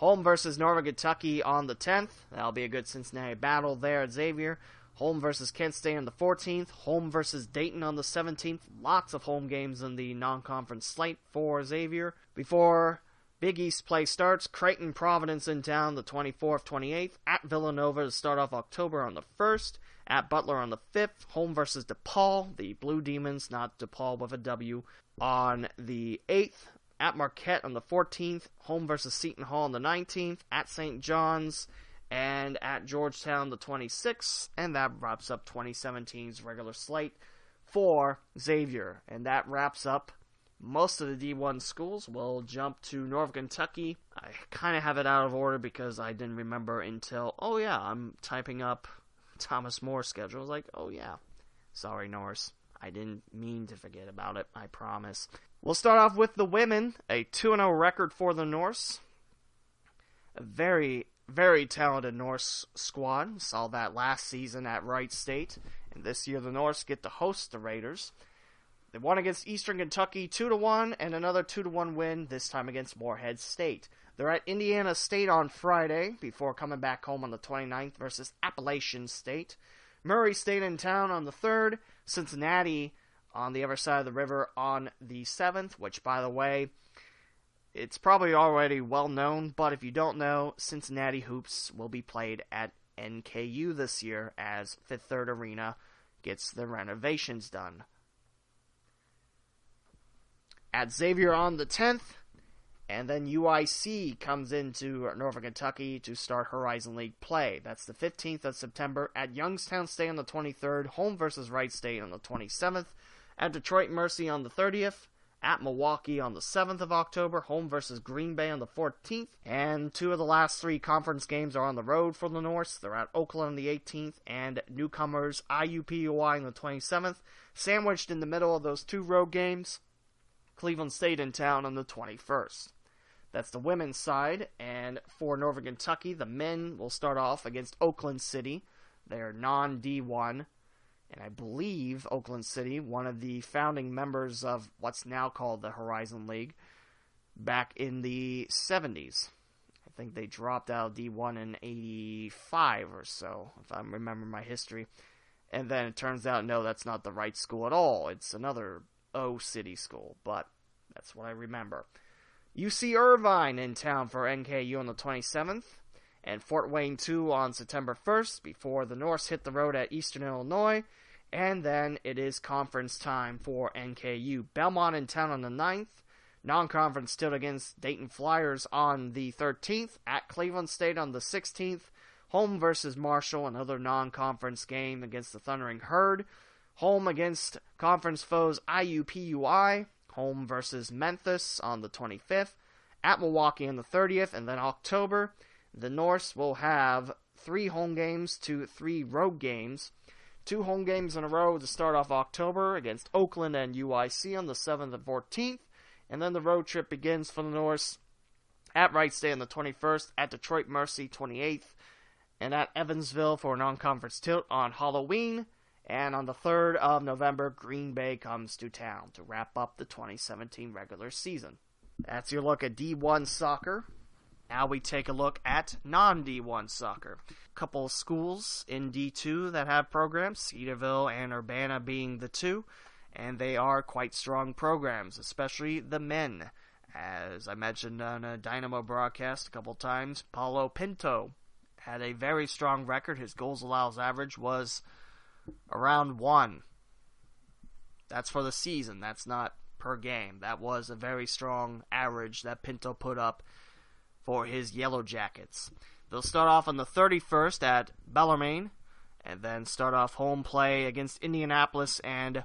Home versus Northern Kentucky on the 10th. That'll be a good Cincinnati battle there at Xavier. Home versus Kent State on the 14th. Home versus Dayton on the 17th. Lots of home games in the non-conference slate for Xavier. Before Big East play starts, Creighton Providence in town the 24th, 28th. At Villanova to start off October on the 1st. At Butler on the 5th. Home versus DePaul, the Blue Demons, not DePaul with a W, on the 8th. At Marquette on the 14th. Home versus Seton Hall on the 19th. At St. John's and at Georgetown the 26th. And that wraps up 2017's regular slate for Xavier. And that wraps up most of the D1 schools. We'll jump to Northern Kentucky. I kind of have it out of order because I didn't remember until, oh yeah, I'm typing up Thomas Moore's schedule. I was like, oh yeah, sorry Norse. I didn't mean to forget about it, I promise. We'll start off with the women. A 2-0 record for the Norse. A very, very talented Norse squad. Saw that last season at Wright State. And this year the Norse get to host the Raiders. They won against Eastern Kentucky 2-1 and another 2-1 win, this time against Morehead State. They're at Indiana State on Friday before coming back home on the 29th versus Appalachian State. Murray State in town on the 3rd. Cincinnati on the other side of the river on the 7th, which, by the way, it's probably already well known, but if you don't know, Cincinnati Hoops will be played at NKU this year as Fifth Third Arena gets the renovations done. At Xavier on the 10th, and then UIC comes into Northern Kentucky to start Horizon League play. That's the 15th of September at Youngstown State on the 23rd, home versus Wright State on the 27th, at Detroit Mercy on the 30th, at Milwaukee on the 7th of October, home versus Green Bay on the 14th, and 2 of the last 3 conference games are on the road for the Norse. They're at Oakland on the 18th, and newcomers IUPUI on the 27th, sandwiched in the middle of those 2 road games. Cleveland State in town on the 21st. That's the women's side, and for Northern Kentucky, the men will start off against Oakland City. They're non-D1, and I believe Oakland City, one of the founding members of what's now called the Horizon League, back in the 70s. I think they dropped out of D1 in 85 or so, if I remember my history. And then it turns out, no, that's not the right school at all. It's another O-City school, but that's what I remember. UC Irvine in town for NKU on the 27th, and Fort Wayne 2 on September 1st, before the Norse hit the road at Eastern Illinois, and then it is conference time for NKU. Belmont in town on the 9th, non-conference still against Dayton Flyers on the 13th, at Cleveland State on the 16th, home versus Marshall, another non-conference game against the Thundering Herd, home against conference foes IUPUI, home versus Memphis on the 25th, at Milwaukee on the 30th, and then October, the Norse will have 3 home games to 3 road games. 2 home games in a row to start off October against Oakland and UIC on the 7th and 14th, and then the road trip begins for the Norse at Wright State on the 21st, at Detroit Mercy 28th, and at Evansville for a non-conference tilt on Halloween. And on the 3rd of November, Green Bay comes to town to wrap up the 2017 regular season. That's your look at D1 soccer. Now we take a look at non-D1 soccer. A couple of schools in D2 that have programs, Cedarville and Urbana being the 2, and they are quite strong programs, especially the men. As I mentioned on a Dynamo broadcast a couple times, Paulo Pinto had a very strong record. His goals allowed average was around 1. That's for the season. That's not per game. That was a very strong average that Pinto put up for his Yellow Jackets. They'll start off on the 31st at Bellarmine, and then start off home play against Indianapolis and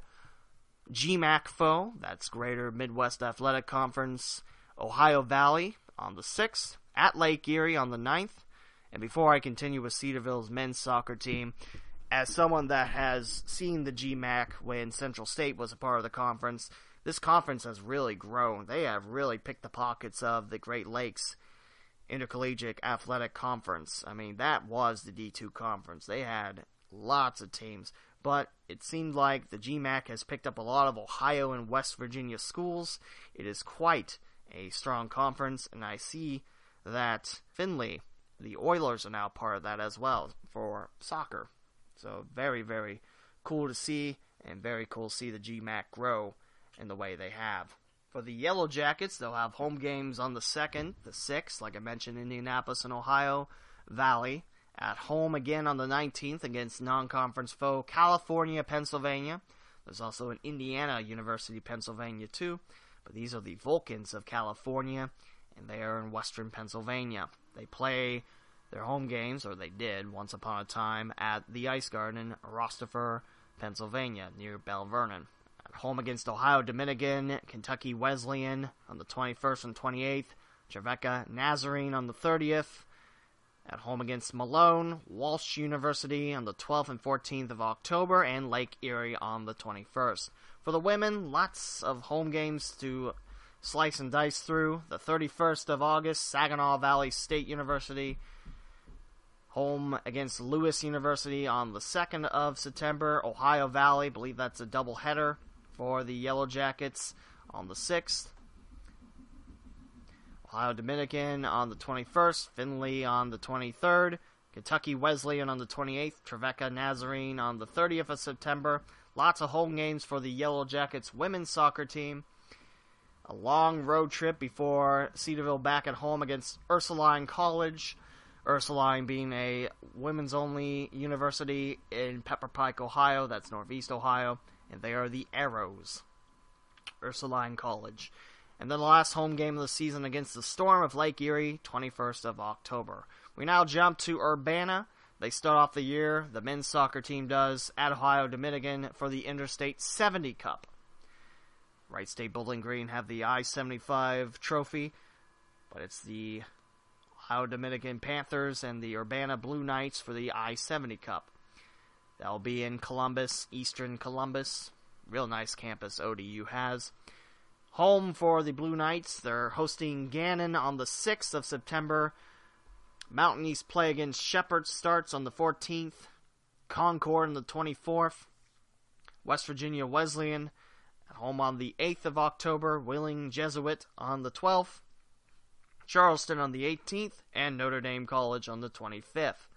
GMAC foe. That's Greater Midwest Athletic Conference, Ohio Valley on the 6th, at Lake Erie on the 9th. And before I continue with Cedarville's men's soccer team, as someone that has seen the GMAC when Central State was a part of the conference, this conference has really grown. They have really picked the pockets of the Great Lakes Intercollegiate Athletic Conference. I mean, that was the D2 conference. They had lots of teams, but it seemed like the GMAC has picked up a lot of Ohio and West Virginia schools. It is quite a strong conference, and I see that Findlay, the Oilers, are now part of that as well for soccer. So very, very cool to see, and very cool to see the GMAC grow in the way they have. For the Yellow Jackets, they'll have home games on the 2nd, the 6th, like I mentioned, Indianapolis and Ohio Valley. At home again on the 19th against non-conference foe California, Pennsylvania. There's also an Indiana University, Pennsylvania too. But these are the Vulcans of California, and they are in western Pennsylvania. They play their home games, or they did once upon a time, at the Ice Garden in Rostifer, Pennsylvania, near Belle Vernon. At home against Ohio Dominican, Kentucky Wesleyan on the 21st and 28th, Trevecca Nazarene on the 30th. At home against Malone, Walsh University on the 12th and 14th of October, and Lake Erie on the 21st. For the women, lots of home games to slice and dice through. The 31st of August, Saginaw Valley State University. Home against Lewis University on the 2nd of September. Ohio Valley, I believe that's a doubleheader for the Yellow Jackets on the 6th. Ohio Dominican on the 21st, Findlay on the 23rd, Kentucky Wesleyan on the 28th, Trevecca Nazarene on the 30th of September. Lots of home games for the Yellow Jackets women's soccer team. A long road trip before Cedarville back at home against Ursuline College. Ursuline being a women's-only university in Pepper Pike, Ohio. That's Northeast Ohio. And they are the Arrows. Ursuline College. And then the last home game of the season against the Storm of Lake Erie, 21st of October. We now jump to Urbana. They start off the year, the men's soccer team does, at Ohio Dominican for the Interstate 70 Cup. Wright State Bowling Green have the I-75 trophy, but it's the Ohio Dominican Panthers and the Urbana Blue Knights for the I-70 Cup. That'll be in Columbus, Eastern Columbus. Real nice campus ODU has. Home for the Blue Knights, they're hosting Gannon on the 6th of September. Mountain East play against Shepherd starts on the 14th. Concord on the 24th. West Virginia Wesleyan at home on the 8th of October. Wheeling Jesuit on the 12th. Charleston on the 18th. And Notre Dame College on the 25th.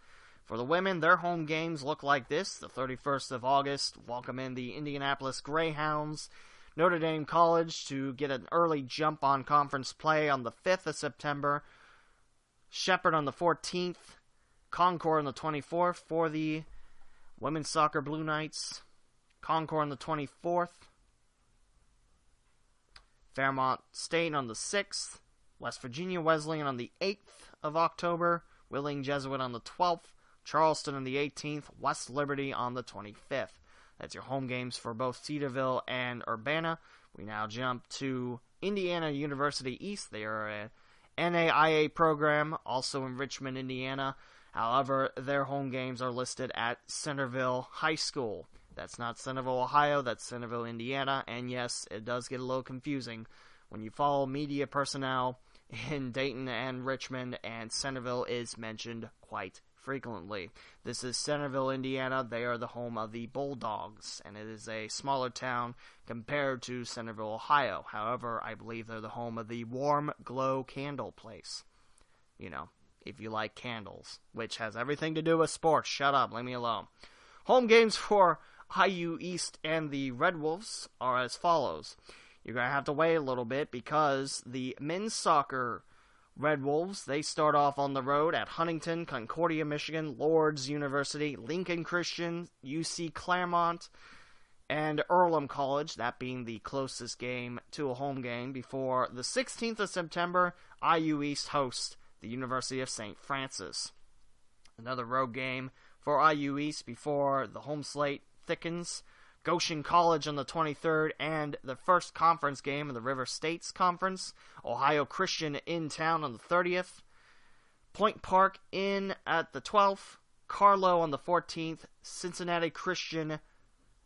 For the women, their home games look like this. The 31st of August, welcome in the Indianapolis Greyhounds. Notre Dame College to get an early jump on conference play on the 5th of September. Shepherd on the 14th. Concord on the 24th for the women's soccer Blue Knights. Concord on the 24th. Fairmont State on the 6th. West Virginia Wesleyan on the 8th of October. Wheeling Jesuit on the 12th. Charleston on the 18th. West Liberty on the 25th. That's your home games for both Cedarville and Urbana. We now jump to Indiana University East. They are a NAIA program, also in Richmond, Indiana. However, their home games are listed at Centerville High School. That's not Centerville, Ohio. That's Centerville, Indiana. And yes, it does get a little confusing when you follow media personnel in Dayton and Richmond, and Centerville is mentioned quite frequently. This is Centerville, Indiana. They are the home of the Bulldogs, and it is a smaller town compared to Centerville, Ohio. However, I believe they're the home of the Warm Glow Candle Place. You know, if you like candles, which has everything to do with sports. Shut up, leave me alone. Home games for IU East and the Red Wolves are as follows. You're going to have to wait a little bit because the men's soccer Red Wolves, they start off on the road at Huntington, Concordia, Michigan, Lourdes University, Lincoln Christian, UC Claremont, and Earlham College, that being the closest game to a home game, before the 16th of September, IU East hosts the University of St. Francis. Another road game for IU East before the home slate thickens. Goshen College on the 23rd, and the first conference game of the River States Conference. Ohio Christian in town on the 30th. Point Park in at the 12th. Carlo on the 14th. Cincinnati Christian,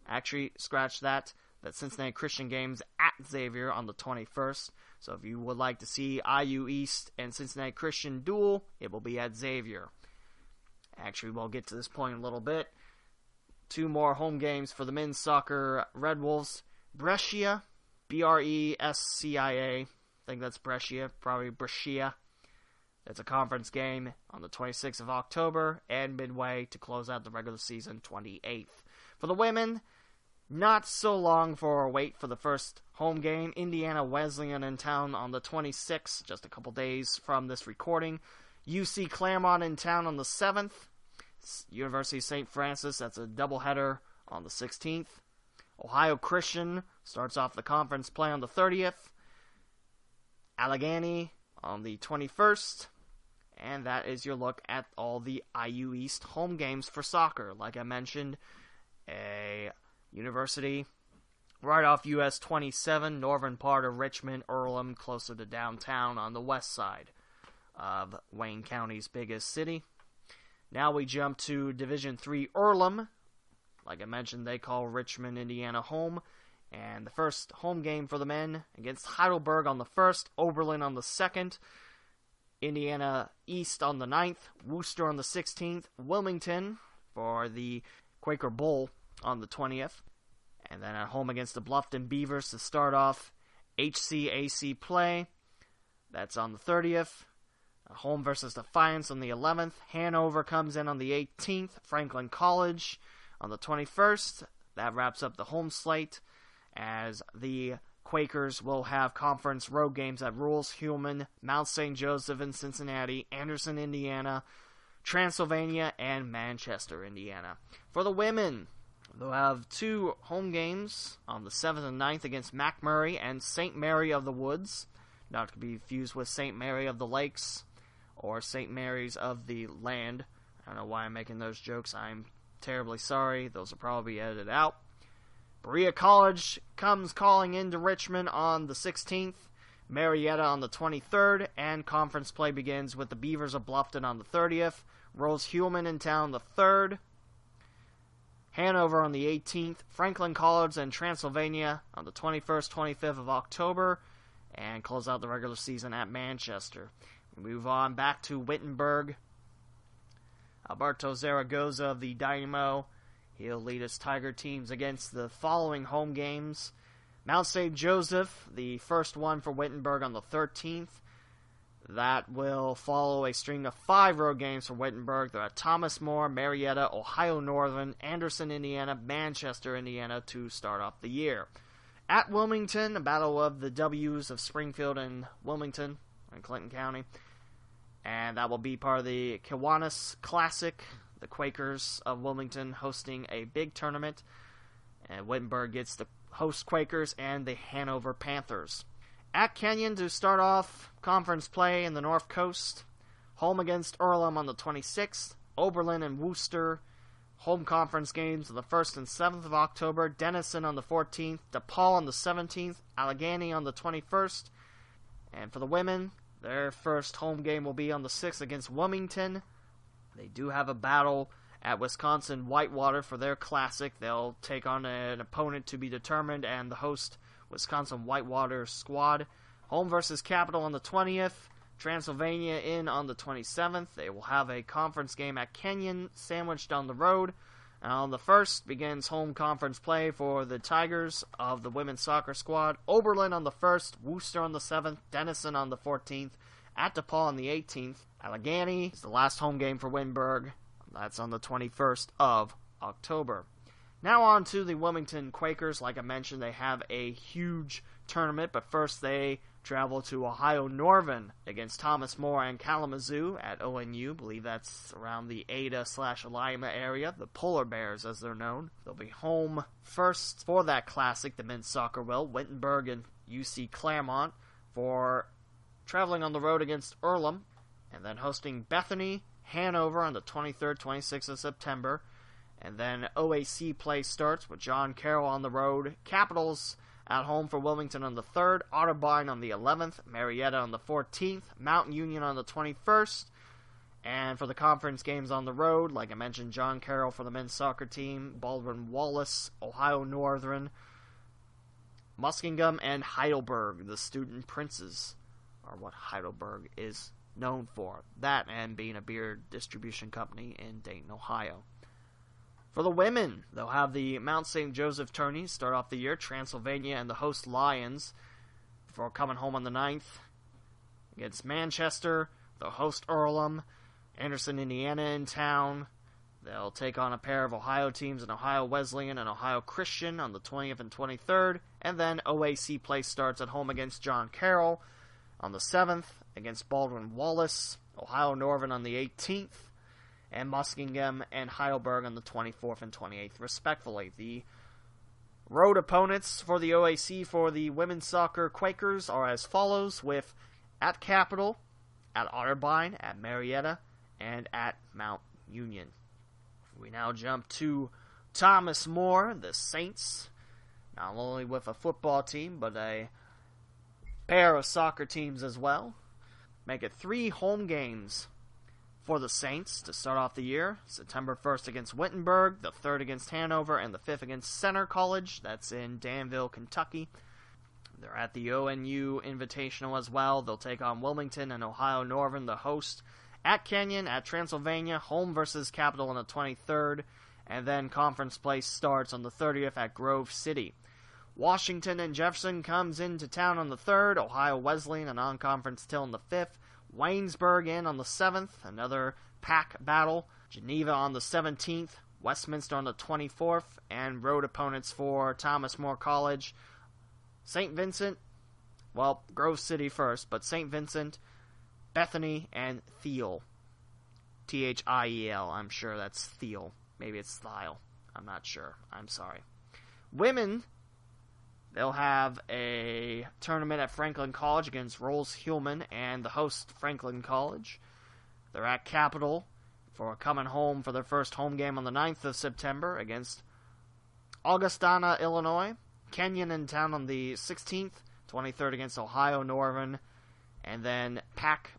actually, scratch that. That Cincinnati Christian game's at Xavier on the 21st. So if you would like to see IU East and Cincinnati Christian duel, it will be at Xavier. Actually, we'll get to this point in a little bit. Two more home games for the men's soccer Red Wolves. Brescia, Brescia. I think that's Brescia, probably Brescia. It's a conference game on the 26th of October, and midway to close out the regular season, 28th. For the women, not so long for a wait for the first home game. Indiana Wesleyan in town on the 26th, just a couple days from this recording. UC Claremont in town on the 7th. University of St. Francis, that's a doubleheader on the 16th. Ohio Christian starts off the conference play on the 30th. Allegheny on the 21st. And that is your look at all the IU East home games for soccer. Like I mentioned, a university right off US 27, northern part of Richmond, Earlham, closer to downtown on the west side of Wayne County's biggest city. Now we jump to Division III Earlham. Like I mentioned, they call Richmond, Indiana home. And the first home game for the men against Heidelberg on the 1st, Oberlin on the 2nd, Indiana East on the 9th, Worcester on the 16th, Wilmington for the Quaker Bowl on the 20th. And then at home against the Bluffton Beavers to start off HCAC play. That's on the 30th. Home versus Defiance on the 11th. Hanover comes in on the 18th. Franklin College on the 21st. That wraps up the home slate, as the Quakers will have conference road games at Rules-Hulman, Mount St. Joseph in Cincinnati, Anderson, Indiana, Transylvania, and Manchester, Indiana. For the women, they'll have two home games on the 7th and 9th against McMurray and St. Mary of the Woods, not to be confused with St. Mary of the Lakes or St. Mary's of the Land. I don't know why I'm making those jokes. I'm terribly sorry. Those will probably be edited out. Berea College comes calling into Richmond on the 16th, Marietta on the 23rd, and conference play begins with the Beavers of Bluffton on the 30th, Rose-Hulman in town the 3rd, Hanover on the 18th, Franklin College and Transylvania on the 21st, 25th of October, and close out the regular season at Manchester. We move on back to Wittenberg. Alberto Zaragoza of the Dynamo, he'll lead his Tiger teams against the following home games. Mount St. Joseph, the first one for Wittenberg on the 13th. That will follow a string of 5 road games for Wittenberg. They're at Thomas More, Marietta, Ohio Northern, Anderson, Indiana, Manchester, Indiana to start off the year. At Wilmington, a battle of the W's of Springfield and Wilmington in Clinton County. And that will be part of the Kiwanis Classic. The Quakers of Wilmington hosting a big tournament. And Wittenberg gets the host Quakers and the Hanover Panthers. At Kenyon to start off conference play in the North Coast. Home against Earlham on the 26th. Oberlin and Worcester. Home conference games on the 1st and 7th of October. Denison on the 14th. DePaul on the 17th. Allegheny on the 21st. And for the women, their first home game will be on the 6th against Wilmington. They do have a battle at Wisconsin Whitewater for their classic. They'll take on an opponent to be determined and the host Wisconsin Whitewater squad. Home versus Capital on the 20th. Transylvania in on the 27th. They will have a conference game at Kenyon sandwiched on the road. And on the 1st begins home conference play for the Tigers of the women's soccer squad. Oberlin on the 1st, Worcester on the 7th, Denison on the 14th, at DePaul on the 18th. Allegheny is the last home game for Wittenberg. That's on the 21st of October. Now on to the Wilmington Quakers. Like I mentioned, they have a huge tournament, but first they travel to Ohio Northern against Thomas More and Kalamazoo at ONU. I believe that's around the Ada/Lima area, the Polar Bears as they're known. They'll be home first for that classic, the men's soccer will. Wittenberg and UC Claremont for traveling on the road against Earlham, and then hosting Bethany, Hanover on the 23rd, 26th of September. And then OAC play starts with John Carroll on the road. Capitals at home for Wilmington on the 3rd. Otterbein on the 11th. Marietta on the 14th. Mountain Union on the 21st. And for the conference games on the road, like I mentioned, John Carroll for the men's soccer team. Baldwin Wallace, Ohio Northern. Muskingum and Heidelberg, the student princes, are what Heidelberg is known for. That and being a beer distribution company in Dayton, Ohio. For the women, they'll have the Mount St. Joseph tourney start off the year. Transylvania and the host Lions before coming home on the 9th against Manchester. They'll host Earlham, Anderson, Indiana in town. They'll take on a pair of Ohio teams in Ohio Wesleyan and Ohio Christian on the 20th and 23rd. And then OAC play starts at home against John Carroll on the 7th, against Baldwin Wallace, Ohio Northern on the 18th, and Muskingum and Heidelberg on the 24th and 28th, respectively. The road opponents for the OAC for the women's soccer Quakers are as follows, with at Capital, at Otterbein, at Marietta, and at Mount Union. We now jump to Thomas More, the Saints, not only with a football team, but a pair of soccer teams as well. Make it 3 home games for the Saints to start off the year. September 1st against Wittenberg, the 3rd against Hanover, and the 5th against Center College. That's in Danville, Kentucky. They're at the ONU Invitational as well. They'll take on Wilmington and Ohio Northern, the host. At Kenyon, at Transylvania, home versus Capital on the 23rd, and then conference play starts on the 30th at Grove City. Washington and Jefferson comes into town on the 3rd, Ohio Wesleyan, a non-conference till on the 5th, Waynesburg in on the 7th, another pack battle, Geneva on the 17th, Westminster on the 24th, and road opponents for Thomas More College, St. Vincent, well, Grove City first, but St. Vincent, Bethany, and Thiel. Thiel, I'm sure that's Thiel. Maybe it's Thiel. I'm not sure. I'm sorry. Women, they'll have a tournament at Franklin College against Rolls-Hulman and the host Franklin College. They're at Capital for coming home for their first home game on the 9th of September against Augustana, Illinois. Kenyon in town on the 16th, 23rd against Ohio Northern. And then pack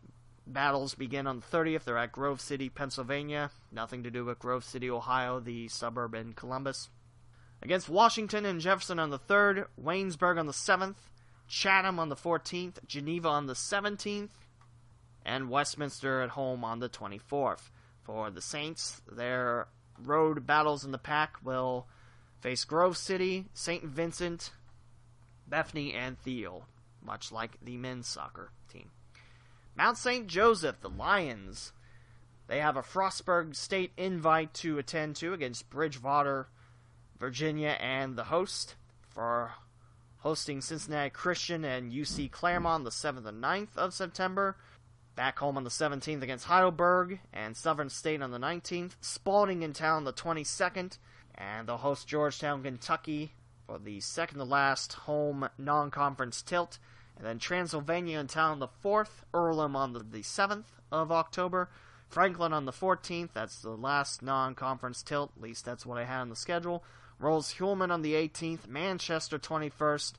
battles begin on the 30th. They're at Grove City, Pennsylvania. Nothing to do with Grove City, Ohio, the suburb in Columbus. Against Washington and Jefferson on the 3rd, Waynesburg on the 7th, Chatham on the 14th, Geneva on the 17th, and Westminster at home on the 24th. For the Saints, their road battles in the pack will face Grove City, St. Vincent, Bethany, and Thiel, much like the men's soccer team. Mount St. Joseph, the Lions, they have a Frostburg State invite to attend to against Bridgewater, Virginia, and the host for hosting Cincinnati Christian and UC Claremont the 7th and 9th of September. Back home on the 17th against Heidelberg and Southern State on the 19th. Spalding in town the 22nd. And they'll host Georgetown, Kentucky for the second to last home non-conference tilt. And then Transylvania in town the 4th. Earlham on the 7th of October. Franklin on the 14th. That's the last non-conference tilt. At least that's what I had on the schedule. Rolls-Hulman on the 18th. Manchester 21st.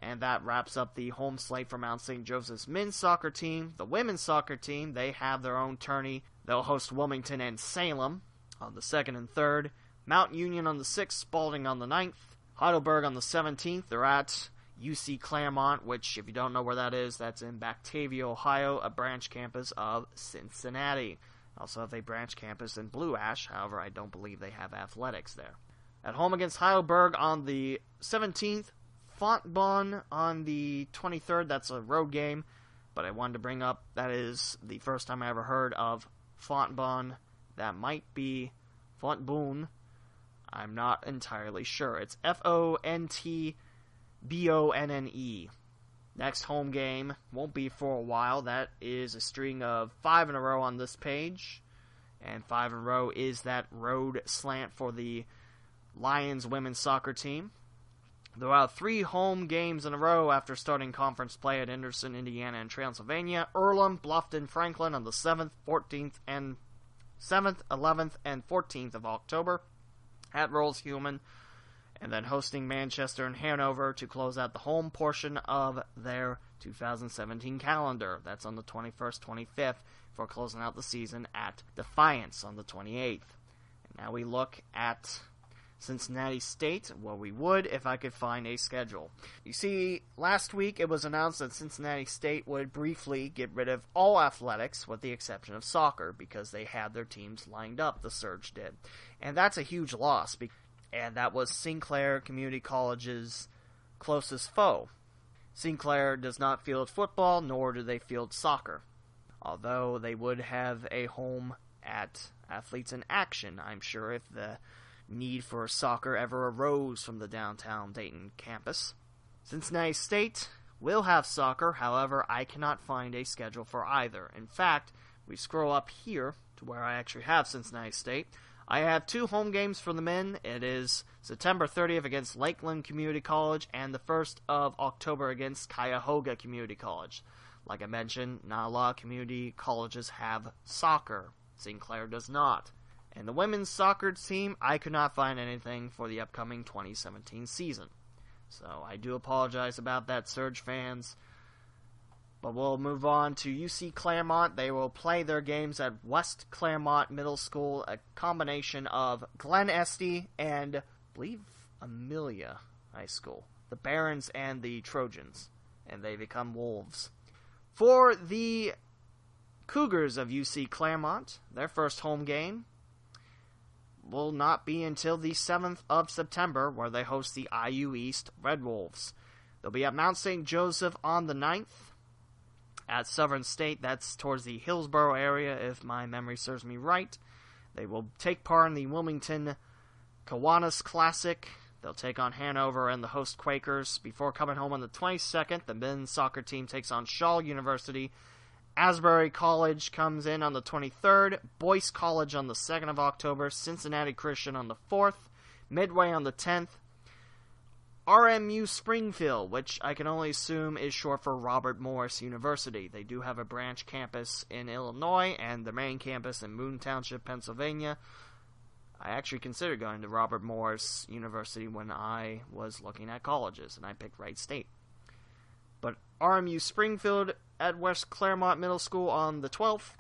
And that wraps up the home slate for Mount St. Joseph's men's soccer team. The women's soccer team, they have their own tourney. They'll host Wilmington and Salem on the 2nd and 3rd. Mount Union on the 6th, Spalding on the 9th. Heidelberg on the 17th. They're at UC Claremont, which, if you don't know where that is, that's in Batavia, Ohio, a branch campus of Cincinnati. Also have a branch campus in Blue Ash. However, I don't believe they have athletics there. At home against Heidelberg on the 17th. Fontbonne on the 23rd, that's a road game, but I wanted to bring up, that is the first time I ever heard of Fontbonne. That might be Fontbonne. I'm not entirely sure. It's Fontbonne. Next home game won't be for a while. That is a string of 5 in a row on this page, and 5 in a row is that road slant for the Lions women's soccer team. They'll have 3 home games in a row after starting conference play at Anderson, Indiana, and Transylvania. Earlham, Bluffton, Franklin on the 7th, 11th, and 14th of October at Rolls-Hulman, and then hosting Manchester and Hanover to close out the home portion of their 2017 calendar. That's on the 21st, 25th, for closing out the season at Defiance on the 28th. And now we look at Cincinnati State, well, we would if I could find a schedule. You see, last week it was announced that Cincinnati State would briefly get rid of all athletics with the exception of soccer because they had their teams lined up, the Surge did. And that's a huge loss, and that was Sinclair Community College's closest foe. Sinclair does not field football, nor do they field soccer. although they would have a home at Athletes in Action, I'm sure, if the need for soccer ever arose from the downtown Dayton campus. Cincinnati State will have soccer, however, I cannot find a schedule for either. In fact, we scroll up here to where I actually have Cincinnati State. I have 2 home games for the men. It is September 30th against Lakeland Community College and the 1st of October against Cuyahoga Community College. Like I mentioned, not a lot of community colleges have soccer. St. Clair does not. And the women's soccer team, I could not find anything for the upcoming 2017 season. So I do apologize about that, Surge fans. But we'll move on to UC Claremont. They will play their games at West Claremont Middle School, a combination of Glen Estey and, I believe, Amelia High School. The Barons and the Trojans. And they become Wolves. For the Cougars of UC Claremont, their first home game will not be until the 7th of September, where they host the IU East Red Wolves. They'll be at Mount St. Joseph on the 9th. At Southern State, that's towards the Hillsborough area, if my memory serves me right. They will take part in the Wilmington Kiwanis Classic. They'll take on Hanover and the host Quakers. Before coming home on the 22nd, the men's soccer team takes on Shaw University. Asbury College comes in on the 23rd, Boyce College on the 2nd of October, Cincinnati Christian on the 4th, Midway on the 10th, RMU Springfield, which I can only assume is short for Robert Morris University. They do have a branch campus in Illinois and the main campus in Moon Township, Pennsylvania. I actually considered going to Robert Morris University when I was looking at colleges, and I picked Wright State. But RMU Springfield at West Claremont Middle School on the 12th.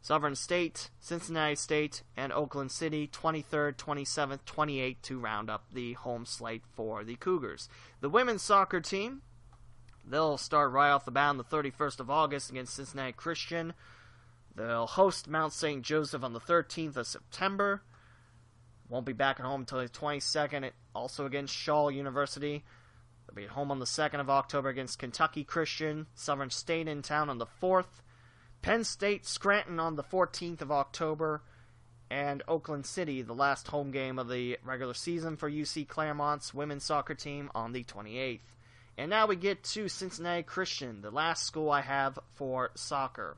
Southern State, Cincinnati State, and Oakland City, 23rd, 27th, 28th to round up the home slate for the Cougars. The women's soccer team, they'll start right off the bat on the 31st of August against Cincinnati Christian. They'll host Mount St. Joseph on the 13th of September. Won't be back at home until the 22nd, also against Shaw University. They'll be at home on the 2nd of October against Kentucky Christian. Southern State in town on the 4th. Penn State Scranton on the 14th of October. And Oakland City, the last home game of the regular season for UC Claremont's women's soccer team, on the 28th. And now we get to Cincinnati Christian, the last school I have for soccer.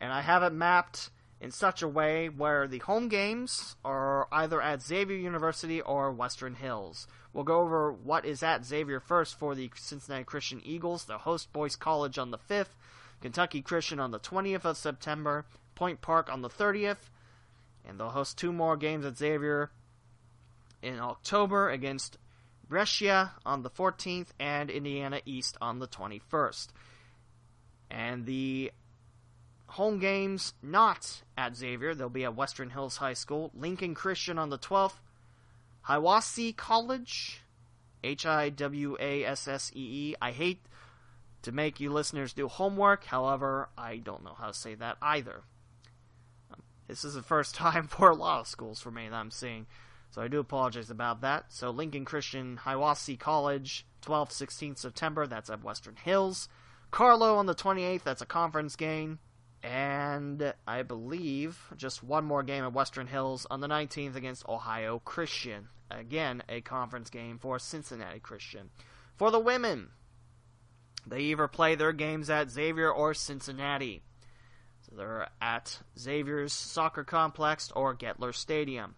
And I have it mapped in such a way where the home games are either at Xavier University or Western Hills. We'll go over what is at Xavier first for the Cincinnati Christian Eagles. They'll host Boyce College on the 5th, Kentucky Christian on the 20th of September, Point Park on the 30th, and they'll host 2 more games at Xavier in October against Brescia on the 14th and Indiana East on the 21st. And the home games not at Xavier, they'll be at Western Hills High School, Lincoln Christian on the 12th, Hiwassee College, Hiwassee. I hate to make you listeners do homework, however, I don't know how to say that either. This is the first time for a lot of schools for me that I'm seeing, so I do apologize about that. So Lincoln Christian, Hiwassee College, 12th, 16th September, that's at Western Hills. Carlo on the 28th, that's a conference game. And I believe just one more game at Western Hills on the 19th against Ohio Christian. Again, a conference game for Cincinnati Christian. For the women, they either play their games at Xavier or Cincinnati. So they're at Xavier's soccer complex or Gettler Stadium.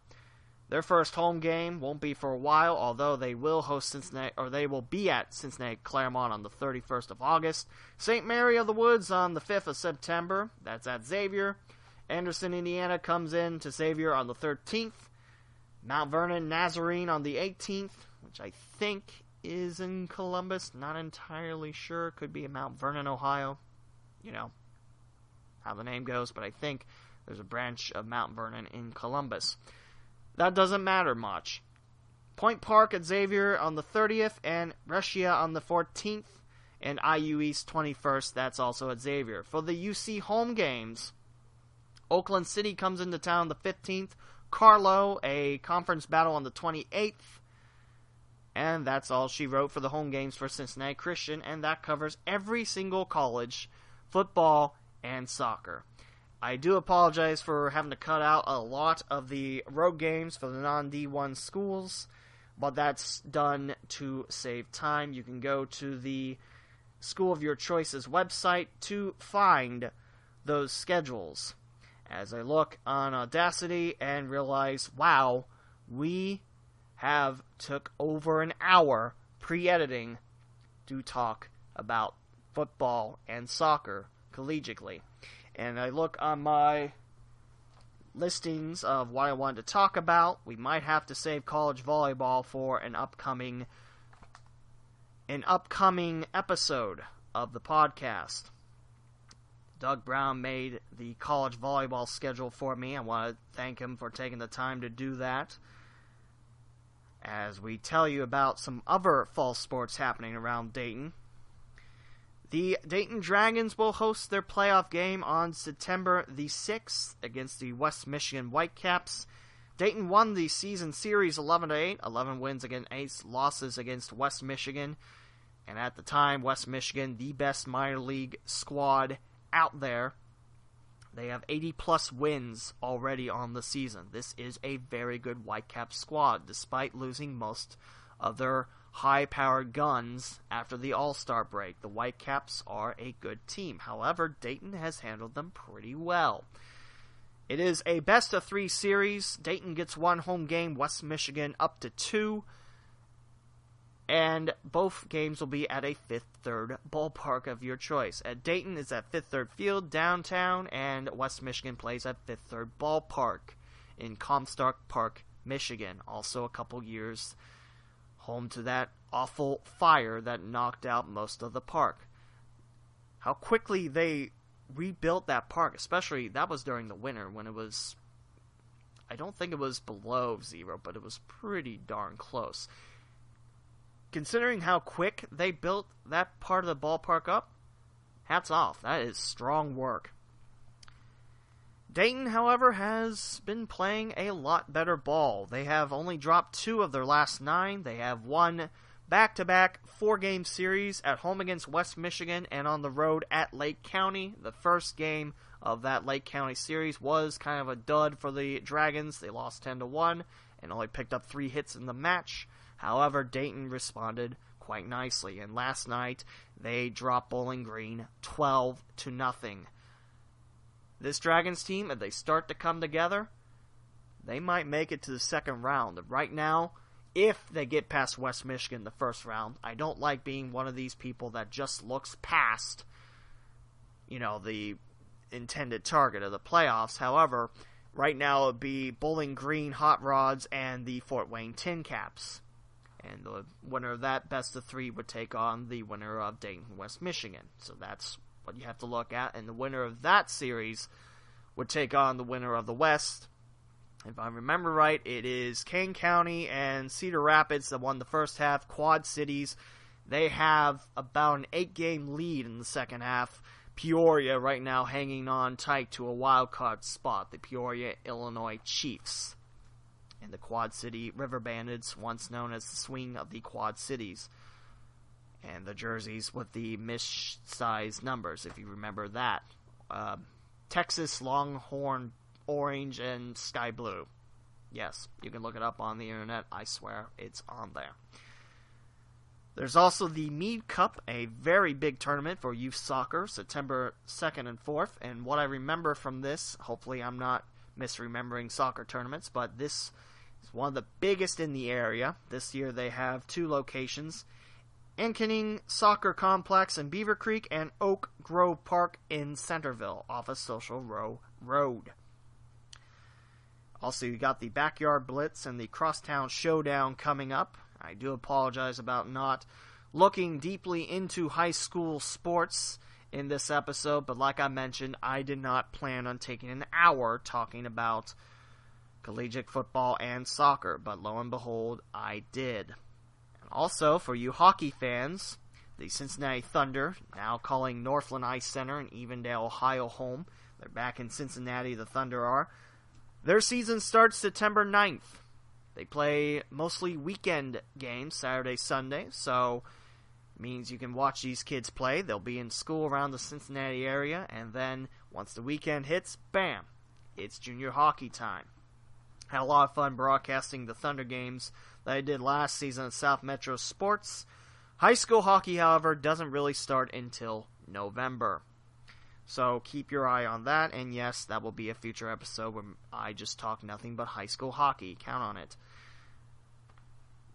Their first home game won't be for a while, although they will host Cincinnati, or they will be at Cincinnati Claremont on the 31st of August. St. Mary of the Woods on the 5th of September. That's at Xavier. Anderson, Indiana comes in to Xavier on the 13th. Mount Vernon Nazarene on the 18th, which I think is in Columbus. Not entirely sure. Could be in Mount Vernon, Ohio. You know how the name goes, but I think there's a branch of Mount Vernon in Columbus. That doesn't matter much. Point Park at Xavier on the 30th, and Brescia on the 14th, and IU East 21st, that's also at Xavier. For the UC home games, Oakland City comes into town on the 15th, Carlo, a conference battle on the 28th, and that's all she wrote for the home games for Cincinnati Christian, and that covers every single college football and soccer. I do apologize for having to cut out a lot of the road games for the non-D1 schools, but that's done to save time. You can go to the school of your choice's website to find those schedules. As I look on Audacity and realize, wow, we have took over an hour pre-editing to talk about football and soccer collegiately. And I look on my listings of what I wanted to talk about. We might have to save college volleyball for an upcoming episode of the podcast. Doug Brown made the college volleyball schedule for me. I want to thank him for taking the time to do that. As we tell you about some other fall sports happening around Dayton. The Dayton Dragons will host their playoff game on September the 6th against the West Michigan Whitecaps. Dayton won the season series 11-8, 11 wins against 8 losses against West Michigan. And at the time, West Michigan, the best minor league squad out there. They have 80-plus wins already on the season. This is a very good Whitecaps squad, despite losing most of their high-powered guns after the All-Star break. The Whitecaps are a good team. However, Dayton has handled them pretty well. It is a best-of-3 series. Dayton gets 1 home game, West Michigan up to 2. And both games will be at a Fifth Third ballpark of your choice. At Dayton is at Fifth Third Field downtown, and West Michigan plays at Fifth Third Ballpark in Comstock Park, Michigan. Also a couple years home to that awful fire that knocked out most of the park. How quickly they rebuilt that park, especially that was during the winter when it was, I don't think it was below 0, but it was pretty darn close. Considering how quick they built that part of the ballpark up, hats off. That is strong work. Dayton, however, has been playing a lot better ball. They have only dropped 2 of their last 9. They have won back-to-back 4-game series at home against West Michigan and on the road at Lake County. The first game of that Lake County series was kind of a dud for the Dragons. They lost 10-1 and only picked up 3 hits in the match. However, Dayton responded quite nicely, and last night they dropped Bowling Green 12-0. This Dragons team, if they start to come together, they might make it to the second round. Right now, if they get past West Michigan the first round, I don't like being one of these people that just looks past, the intended target of the playoffs. However, right now it would be Bowling Green Hot Rods and the Fort Wayne Tin Caps. And the winner of that best-of-3 would take on the winner of Dayton, West Michigan. So that's what you have to look at. And the winner of that series would take on the winner of the West. If I remember right, it is Kane County and Cedar Rapids that won the first half. Quad Cities, they have about an 8-game lead in the second half. Peoria right now hanging on tight to a wild card spot. The Peoria, Illinois Chiefs. And the Quad City River Bandits, once known as the Swing of the Quad Cities. And the jerseys with the miss-sized numbers, if you remember that. Texas Longhorn Orange and Sky Blue. Yes, you can look it up on the internet. I swear, it's on there. There's also the Meade Cup, a very big tournament for youth soccer, September 2nd and 4th. And what I remember from this, hopefully I'm not misremembering soccer tournaments, but this is one of the biggest in the area. This year they have 2 locations, Ankening Soccer Complex in Beaver Creek and Oak Grove Park in Centerville off of Social Row Road. Also, you got the Backyard Blitz and the Crosstown Showdown coming up. I do apologize about not looking deeply into high school sports in this episode, but like I mentioned, I did not plan on taking an hour talking about collegiate football and soccer, but lo and behold, I did. And also, for you hockey fans, the Cincinnati Thunder, now calling Northland Ice Center in Evendale, Ohio home. They're back in Cincinnati, the Thunder are. Their season starts September 9th. They play mostly weekend games, Saturday, Sunday, so Means you can watch these kids play. They'll be in school around the Cincinnati area, and then once the weekend hits, bam, it's junior hockey time. Had a lot of fun broadcasting the Thunder games that I did last season at South Metro Sports. High school hockey, however, doesn't really start until November. So keep your eye on that, and yes, that will be a future episode where I just talk nothing but high school hockey. Count on it.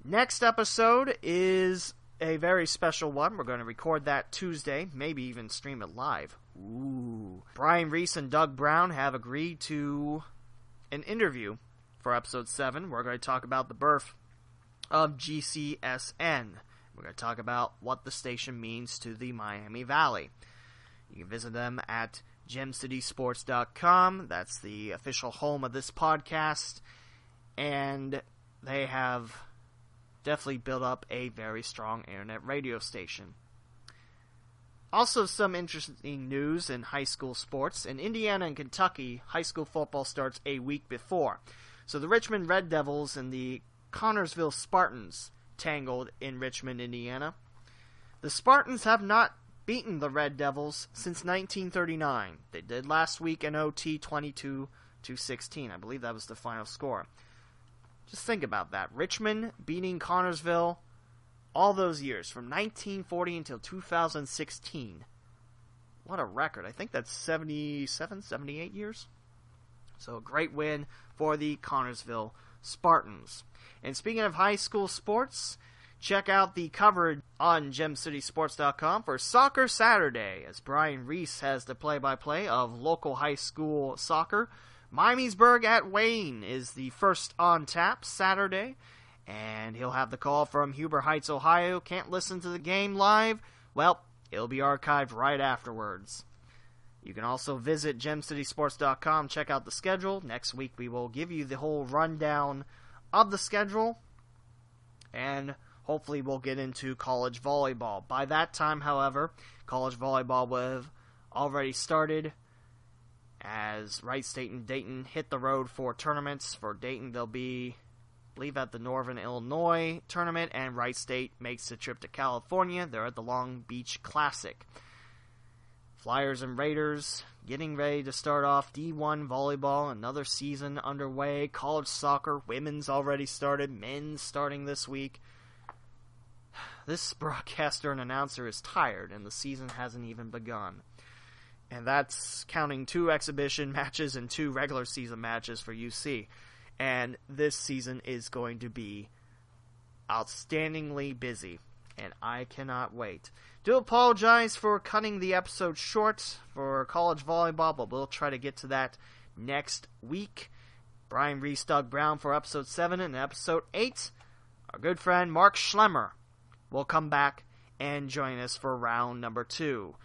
Next episode is a very special one. We're going to record that Tuesday, maybe even stream it live. Ooh. Brian Reese and Doug Brown have agreed to an interview for episode 7. We're going to talk about the birth of GCSN. We're going to talk about what the station means to the Miami Valley. You can visit them at gemcitysports.com. That's the official home of this podcast. And they have definitely built up a very strong internet radio station. Also, some interesting news in high school sports. In Indiana and Kentucky, high school football starts a week before. So the Richmond Red Devils and the Connorsville Spartans tangled in Richmond, Indiana. The Spartans have not beaten the Red Devils since 1939. They did last week in OT 22-16. I believe that was the final score. Just think about that. Richmond beating Connorsville all those years, from 1940 until 2016. What a record. I think that's 77, 78 years. So a great win for the Connorsville Spartans. And speaking of high school sports, check out the coverage on gemcitysports.com for Soccer Saturday, as Brian Reese has the play-by-play of local high school soccer. Miamisburg at Wayne is the first on tap Saturday, and he'll have the call from Huber Heights, Ohio. Can't listen to the game live? Well, it'll be archived right afterwards. You can also visit gemcitysports.com, check out the schedule. Next week we will give you the whole rundown of the schedule, and hopefully we'll get into college volleyball. By that time, however, college volleyball will have already started, as Wright State and Dayton hit the road for tournaments. For Dayton, they'll be, I believe, at the Northern Illinois tournament, and Wright State makes the trip to California. They're at the Long Beach Classic. Flyers and Raiders getting ready to start off D1 volleyball, another season underway. College soccer, women's already started, men's starting this week. This broadcaster and announcer is tired, and the season hasn't even begun. And that's counting 2 exhibition matches and 2 regular season matches for UC. And this season is going to be outstandingly busy, and I cannot wait. Do apologize for cutting the episode short for college volleyball, but we'll try to get to that next week. Brian Reese, Doug Brown for episode 7, and episode 8, our good friend Mark Schlemmer will come back and join us for round number 2.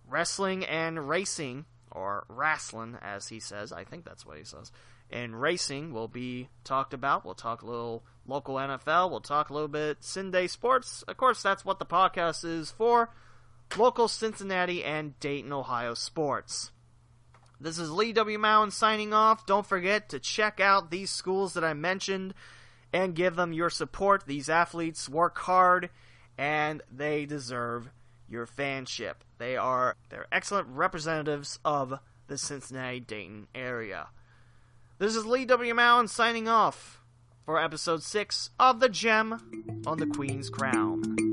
Wrestling and racing, or wrestling as he says, I think that's what he says, and racing will be talked about. We'll talk a little local NFL, we'll talk a little bit Cin-Day sports. Of course, that's what the podcast is for, local Cincinnati and Dayton, Ohio sports. This is Lee W. Mowen signing off. Don't forget to check out these schools that I mentioned and give them your support. These athletes work hard, and they deserve your fanship. They're excellent representatives of the Cincinnati-Dayton area. This is Lee W. Mowen signing off for episode 6 of The Gem on the Queen's Crown.